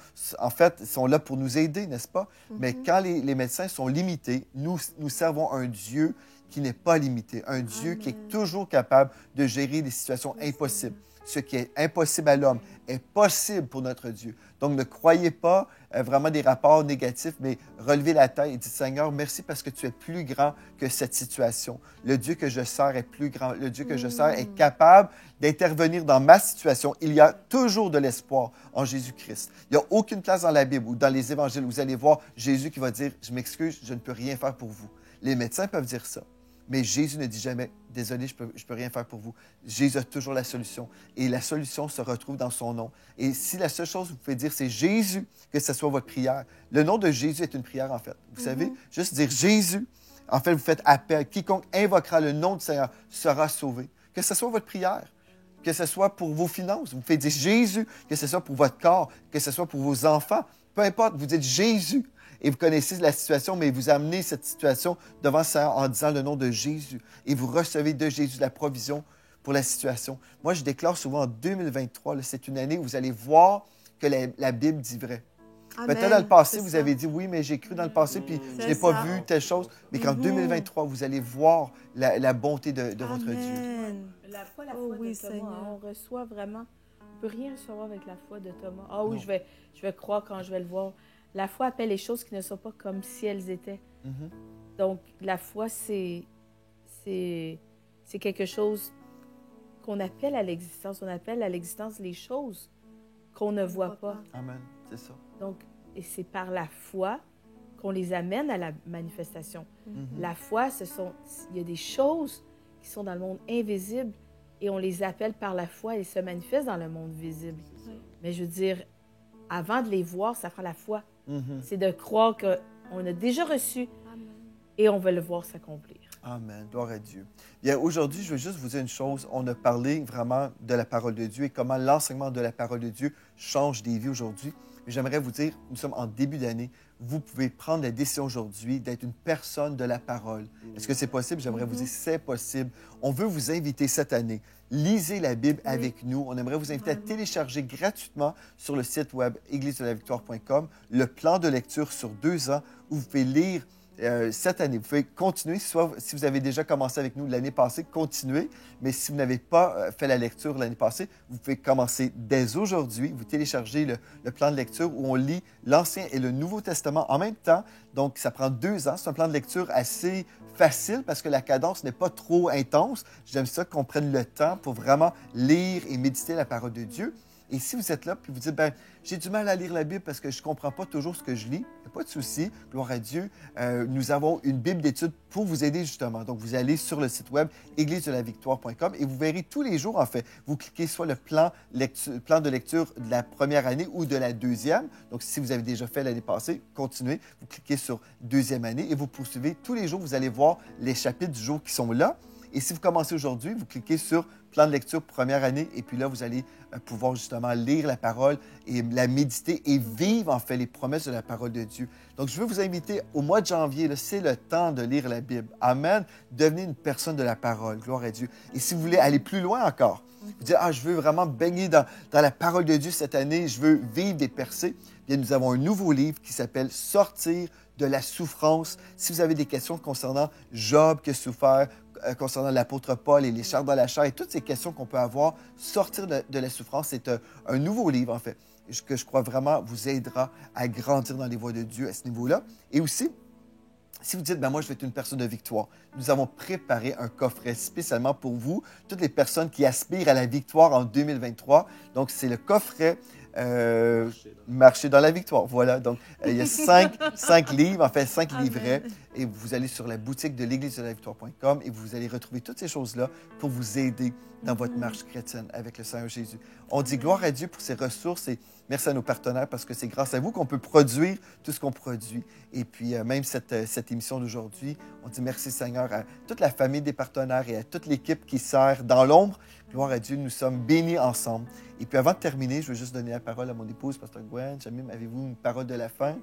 là pour nous aider, n'est-ce pas? Mais quand les médecins sont limités, nous servons un Dieu qui n'est pas limité, un Dieu qui est toujours capable de gérer des situations impossibles. ce qui est impossible à l'homme est possible pour notre Dieu. Donc, ne croyez pas vraiment des rapports négatifs, mais relevez la tête et dites, Seigneur, merci parce que tu es plus grand que cette situation. Le Dieu que je sers est plus grand. Le Dieu que je sers est capable d'intervenir dans ma situation. Il y a toujours de l'espoir en Jésus-Christ. Il n'y a aucune place dans la Bible ou dans les évangiles où vous allez voir Jésus qui va dire, je m'excuse, je ne peux rien faire pour vous. Les médecins peuvent dire ça. Mais Jésus ne dit jamais, désolé, je peux rien faire pour vous. Jésus a toujours la solution. Et la solution se retrouve dans son nom. Et si la seule chose que vous pouvez dire, c'est Jésus, que ce soit votre prière. Le nom de Jésus est une prière, en fait. Vous savez, juste dire Jésus, en fait, vous faites appel. Quiconque invoquera le nom du Seigneur sera sauvé. Que ce soit votre prière, que ce soit pour vos finances. Vous faites dire Jésus, que ce soit pour votre corps, que ce soit pour vos enfants. Peu importe, vous dites Jésus. Et vous connaissez la situation, mais vous amenez cette situation devant le Seigneur en disant le nom de Jésus. Et vous recevez de Jésus la provision pour la situation. Moi, je déclare souvent en 2023, c'est une année où vous allez voir que la Bible dit vrai. Peut-être dans le passé, vous avez dit oui, mais j'ai cru dans le passé, puis je n'ai pas vu telle chose. Mais qu'en 2023, vous allez voir la bonté de votre Dieu. La foi Oh de oui, Thomas, Seigneur. on reçoit vraiment, on ne peut rien recevoir avec la foi de Thomas. Ah oui, je vais croire quand je vais le voir. La foi appelle les choses qui ne sont pas comme si elles étaient. Donc, la foi, c'est quelque chose qu'on appelle à l'existence. On appelle à l'existence les choses qu'on ne voit pas. Amen, c'est ça. Donc, et c'est par la foi qu'on les amène à la manifestation. La foi, il y a des choses qui sont dans le monde invisible et on les appelle par la foi et se manifestent dans le monde visible. Mais je veux dire, avant de les voir, ça prend la foi. C'est de croire qu'on a déjà reçu et on veut le voir s'accomplir. Amen. Gloire à Dieu. Bien, aujourd'hui, je veux juste vous dire une chose. On a parlé vraiment de la parole de Dieu et comment l'enseignement de la parole de Dieu change des vies aujourd'hui. Mais j'aimerais vous dire, nous sommes en début d'année. Vous pouvez prendre la décision aujourd'hui d'être une personne de la parole. Est-ce que c'est possible? J'aimerais vous dire, c'est possible. On veut vous inviter cette année. Lisez la Bible avec nous. On aimerait vous inviter à télécharger gratuitement sur le site web églisedelavictoire.com le plan de lecture sur 2 ans où vous pouvez lire cette année. Vous pouvez continuer, soit si vous avez déjà commencé avec nous l'année passée, continuez. Mais si vous n'avez pas fait la lecture l'année passée, vous pouvez commencer dès aujourd'hui. Vous téléchargez le plan de lecture où on lit l'Ancien et le Nouveau Testament en même temps. Donc, ça prend 2 ans. C'est un plan de lecture assez facile parce que la cadence n'est pas trop intense. J'aime ça qu'on prenne le temps pour vraiment lire et méditer la parole de Dieu. Et si vous êtes là puis vous dites, ben, j'ai du mal à lire la Bible parce que je ne comprends pas toujours ce que je lis, il n'y a pas de souci, gloire à Dieu. Nous avons une Bible d'études pour vous aider justement. Donc, vous allez sur le site web églisedelavictoire.com et vous verrez tous les jours, en fait, vous cliquez soit le plan de lecture de la première année ou de la deuxième. Donc, si vous avez déjà fait l'année passée, continuez. Vous cliquez sur deuxième année et vous poursuivez. Tous les jours, vous allez voir les chapitres du jour qui sont là. Et si vous commencez aujourd'hui, vous cliquez sur plan de lecture première année et puis là, vous allez pouvoir justement lire la parole et la méditer et vivre en fait les promesses de la parole de Dieu. Donc, je veux vous inviter au mois de janvier, c'est le temps de lire la Bible. Amen. Devenez une personne de la parole. Gloire à Dieu. Et si vous voulez aller plus loin encore, vous dites, je veux vraiment baigner dans la parole de Dieu cette année, je veux vivre des percées, bien, nous avons un nouveau livre qui s'appelle « Sortir de la souffrance ». Si vous avez des questions concernant Job qui a souffert, concernant l'apôtre Paul et les chars dans la chair et toutes ces questions qu'on peut avoir, sortir de la souffrance, c'est un nouveau livre, en fait, que je crois vraiment vous aidera à grandir dans les voies de Dieu à ce niveau-là. Et aussi, si vous dites, moi, je vais être une personne de victoire, nous avons préparé un coffret spécialement pour vous, toutes les personnes qui aspirent à la victoire en 2023. Donc, c'est le coffret Marcher dans la victoire. Voilà, donc il y a 5 livres, en fait 5 livrets, et vous allez sur la boutique de l'églisedelavictoire.com et vous allez retrouver toutes ces choses-là pour vous aider dans votre marche chrétienne avec le Seigneur Jésus. On dit gloire à Dieu pour ses ressources et merci à nos partenaires parce que c'est grâce à vous qu'on peut produire tout ce qu'on produit. Et puis, même cette émission d'aujourd'hui, on dit merci Seigneur à toute la famille des partenaires et à toute l'équipe qui sert dans l'ombre. Gloire à Dieu, nous sommes bénis ensemble. Et puis, avant de terminer, je veux juste donner la parole à mon épouse, Pasteur Gwen. Jamim, avez-vous une parole de la fin?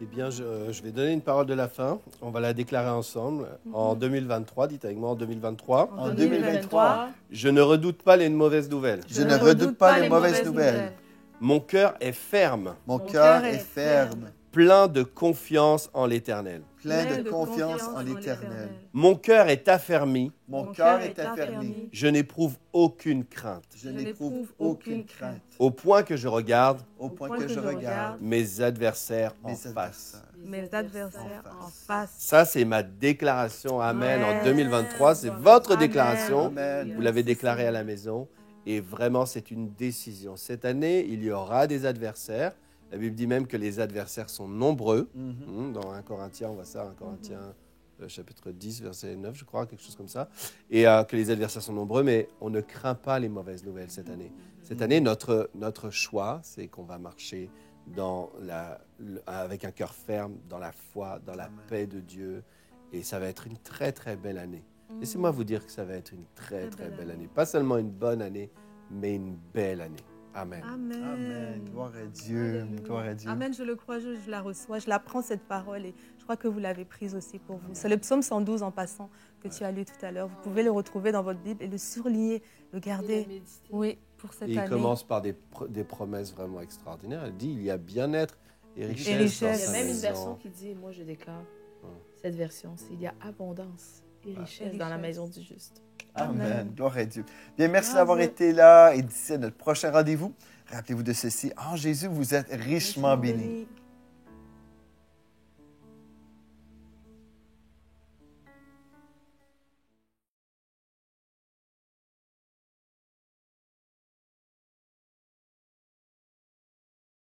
Eh bien, je vais donner une parole de la fin. On va la déclarer ensemble. En 2023, dites avec moi, en 2023. En 2023, je ne redoute pas les mauvaises nouvelles. je ne redoute pas les mauvaises nouvelles. Mon cœur est ferme. Mon cœur est ferme. plein de confiance en l'Éternel. Plein de confiance en l'Éternel. Mon cœur est affermi, Mon cœur est affermi. je n'éprouve aucune crainte. Je n'éprouve aucune crainte. Au point que je regarde Au point que je regarde mes adversaires en mes face. adversaires. Mes adversaires en face. Ça, c'est ma déclaration. Amen. En Yes. 2023, c'est votre Amen. déclaration. Amen. Vous l'avez déclaré à la maison. Et vraiment, c'est une décision. Cette année, il y aura des adversaires. La Bible dit même que les adversaires sont nombreux. Dans 1 Corinthiens, on voit ça, 1 Corinthiens chapitre 10, verset 9, je crois, quelque chose comme ça. Et que les adversaires sont nombreux, mais on ne craint pas les mauvaises nouvelles cette année. Cette année, notre choix, c'est qu'on va marcher avec un cœur ferme, dans la foi, dans la paix de Dieu. Et ça va être une très, très belle année. Laissez-moi vous dire que ça va être une très, très belle année. Pas seulement une bonne année, mais une belle année. Amen. Amen. Amen. Gloire à Dieu. Gloire à Dieu. Amen, je le crois, je la reçois, je la prends cette parole et je crois que vous l'avez prise aussi pour vous. C'est le psaume 112 en passant que tu as lu tout à l'heure. Vous pouvez le retrouver dans votre Bible et le surligner, le garder. Oui, pour cette Et il année. commence par des promesses vraiment extraordinaires. Il dit, il y a bien-être et richesse, richesse. dans Il y a sa même une maison. version qui dit, moi je déclare, cette version, c'est il y a abondance et richesse dans la maison du juste. Amen. Gloire à Dieu. Bien, merci Bravo. d'avoir été là. Et d'ici à notre prochain rendez-vous, rappelez-vous de ceci. En Jésus, vous êtes richement bénis.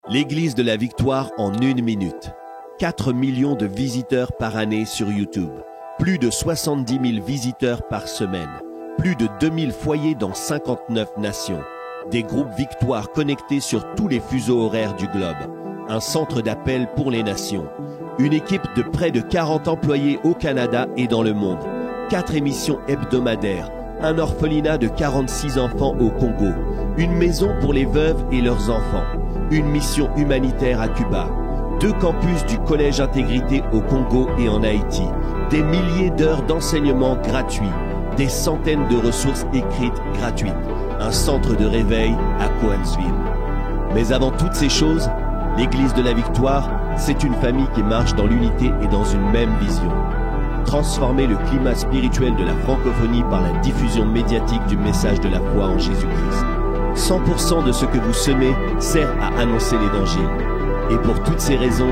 L'Église de la Victoire en 1 minute. 4 millions de visiteurs par année sur YouTube. Plus de 70 000 visiteurs par semaine. Plus de 2000 foyers dans 59 nations. Des groupes Victoire connectés sur tous les fuseaux horaires du globe. Un centre d'appel pour les nations. Une équipe de près de 40 employés au Canada et dans le monde. 4 émissions hebdomadaires. Un orphelinat de 46 enfants au Congo. Une maison pour les veuves et leurs enfants. Une mission humanitaire à Cuba. 2 campus du Collège Intégrité au Congo et en Haïti. Des milliers d'heures d'enseignement gratuits. Des centaines de ressources écrites gratuites. Un centre de réveil à Coansville. Mais avant toutes ces choses, l'Église de la Victoire, c'est une famille qui marche dans l'unité et dans une même vision. Transformer le climat spirituel de la francophonie par la diffusion médiatique du message de la foi en Jésus-Christ. 100% de ce que vous semez sert à annoncer l'Évangile. Et pour toutes ces raisons,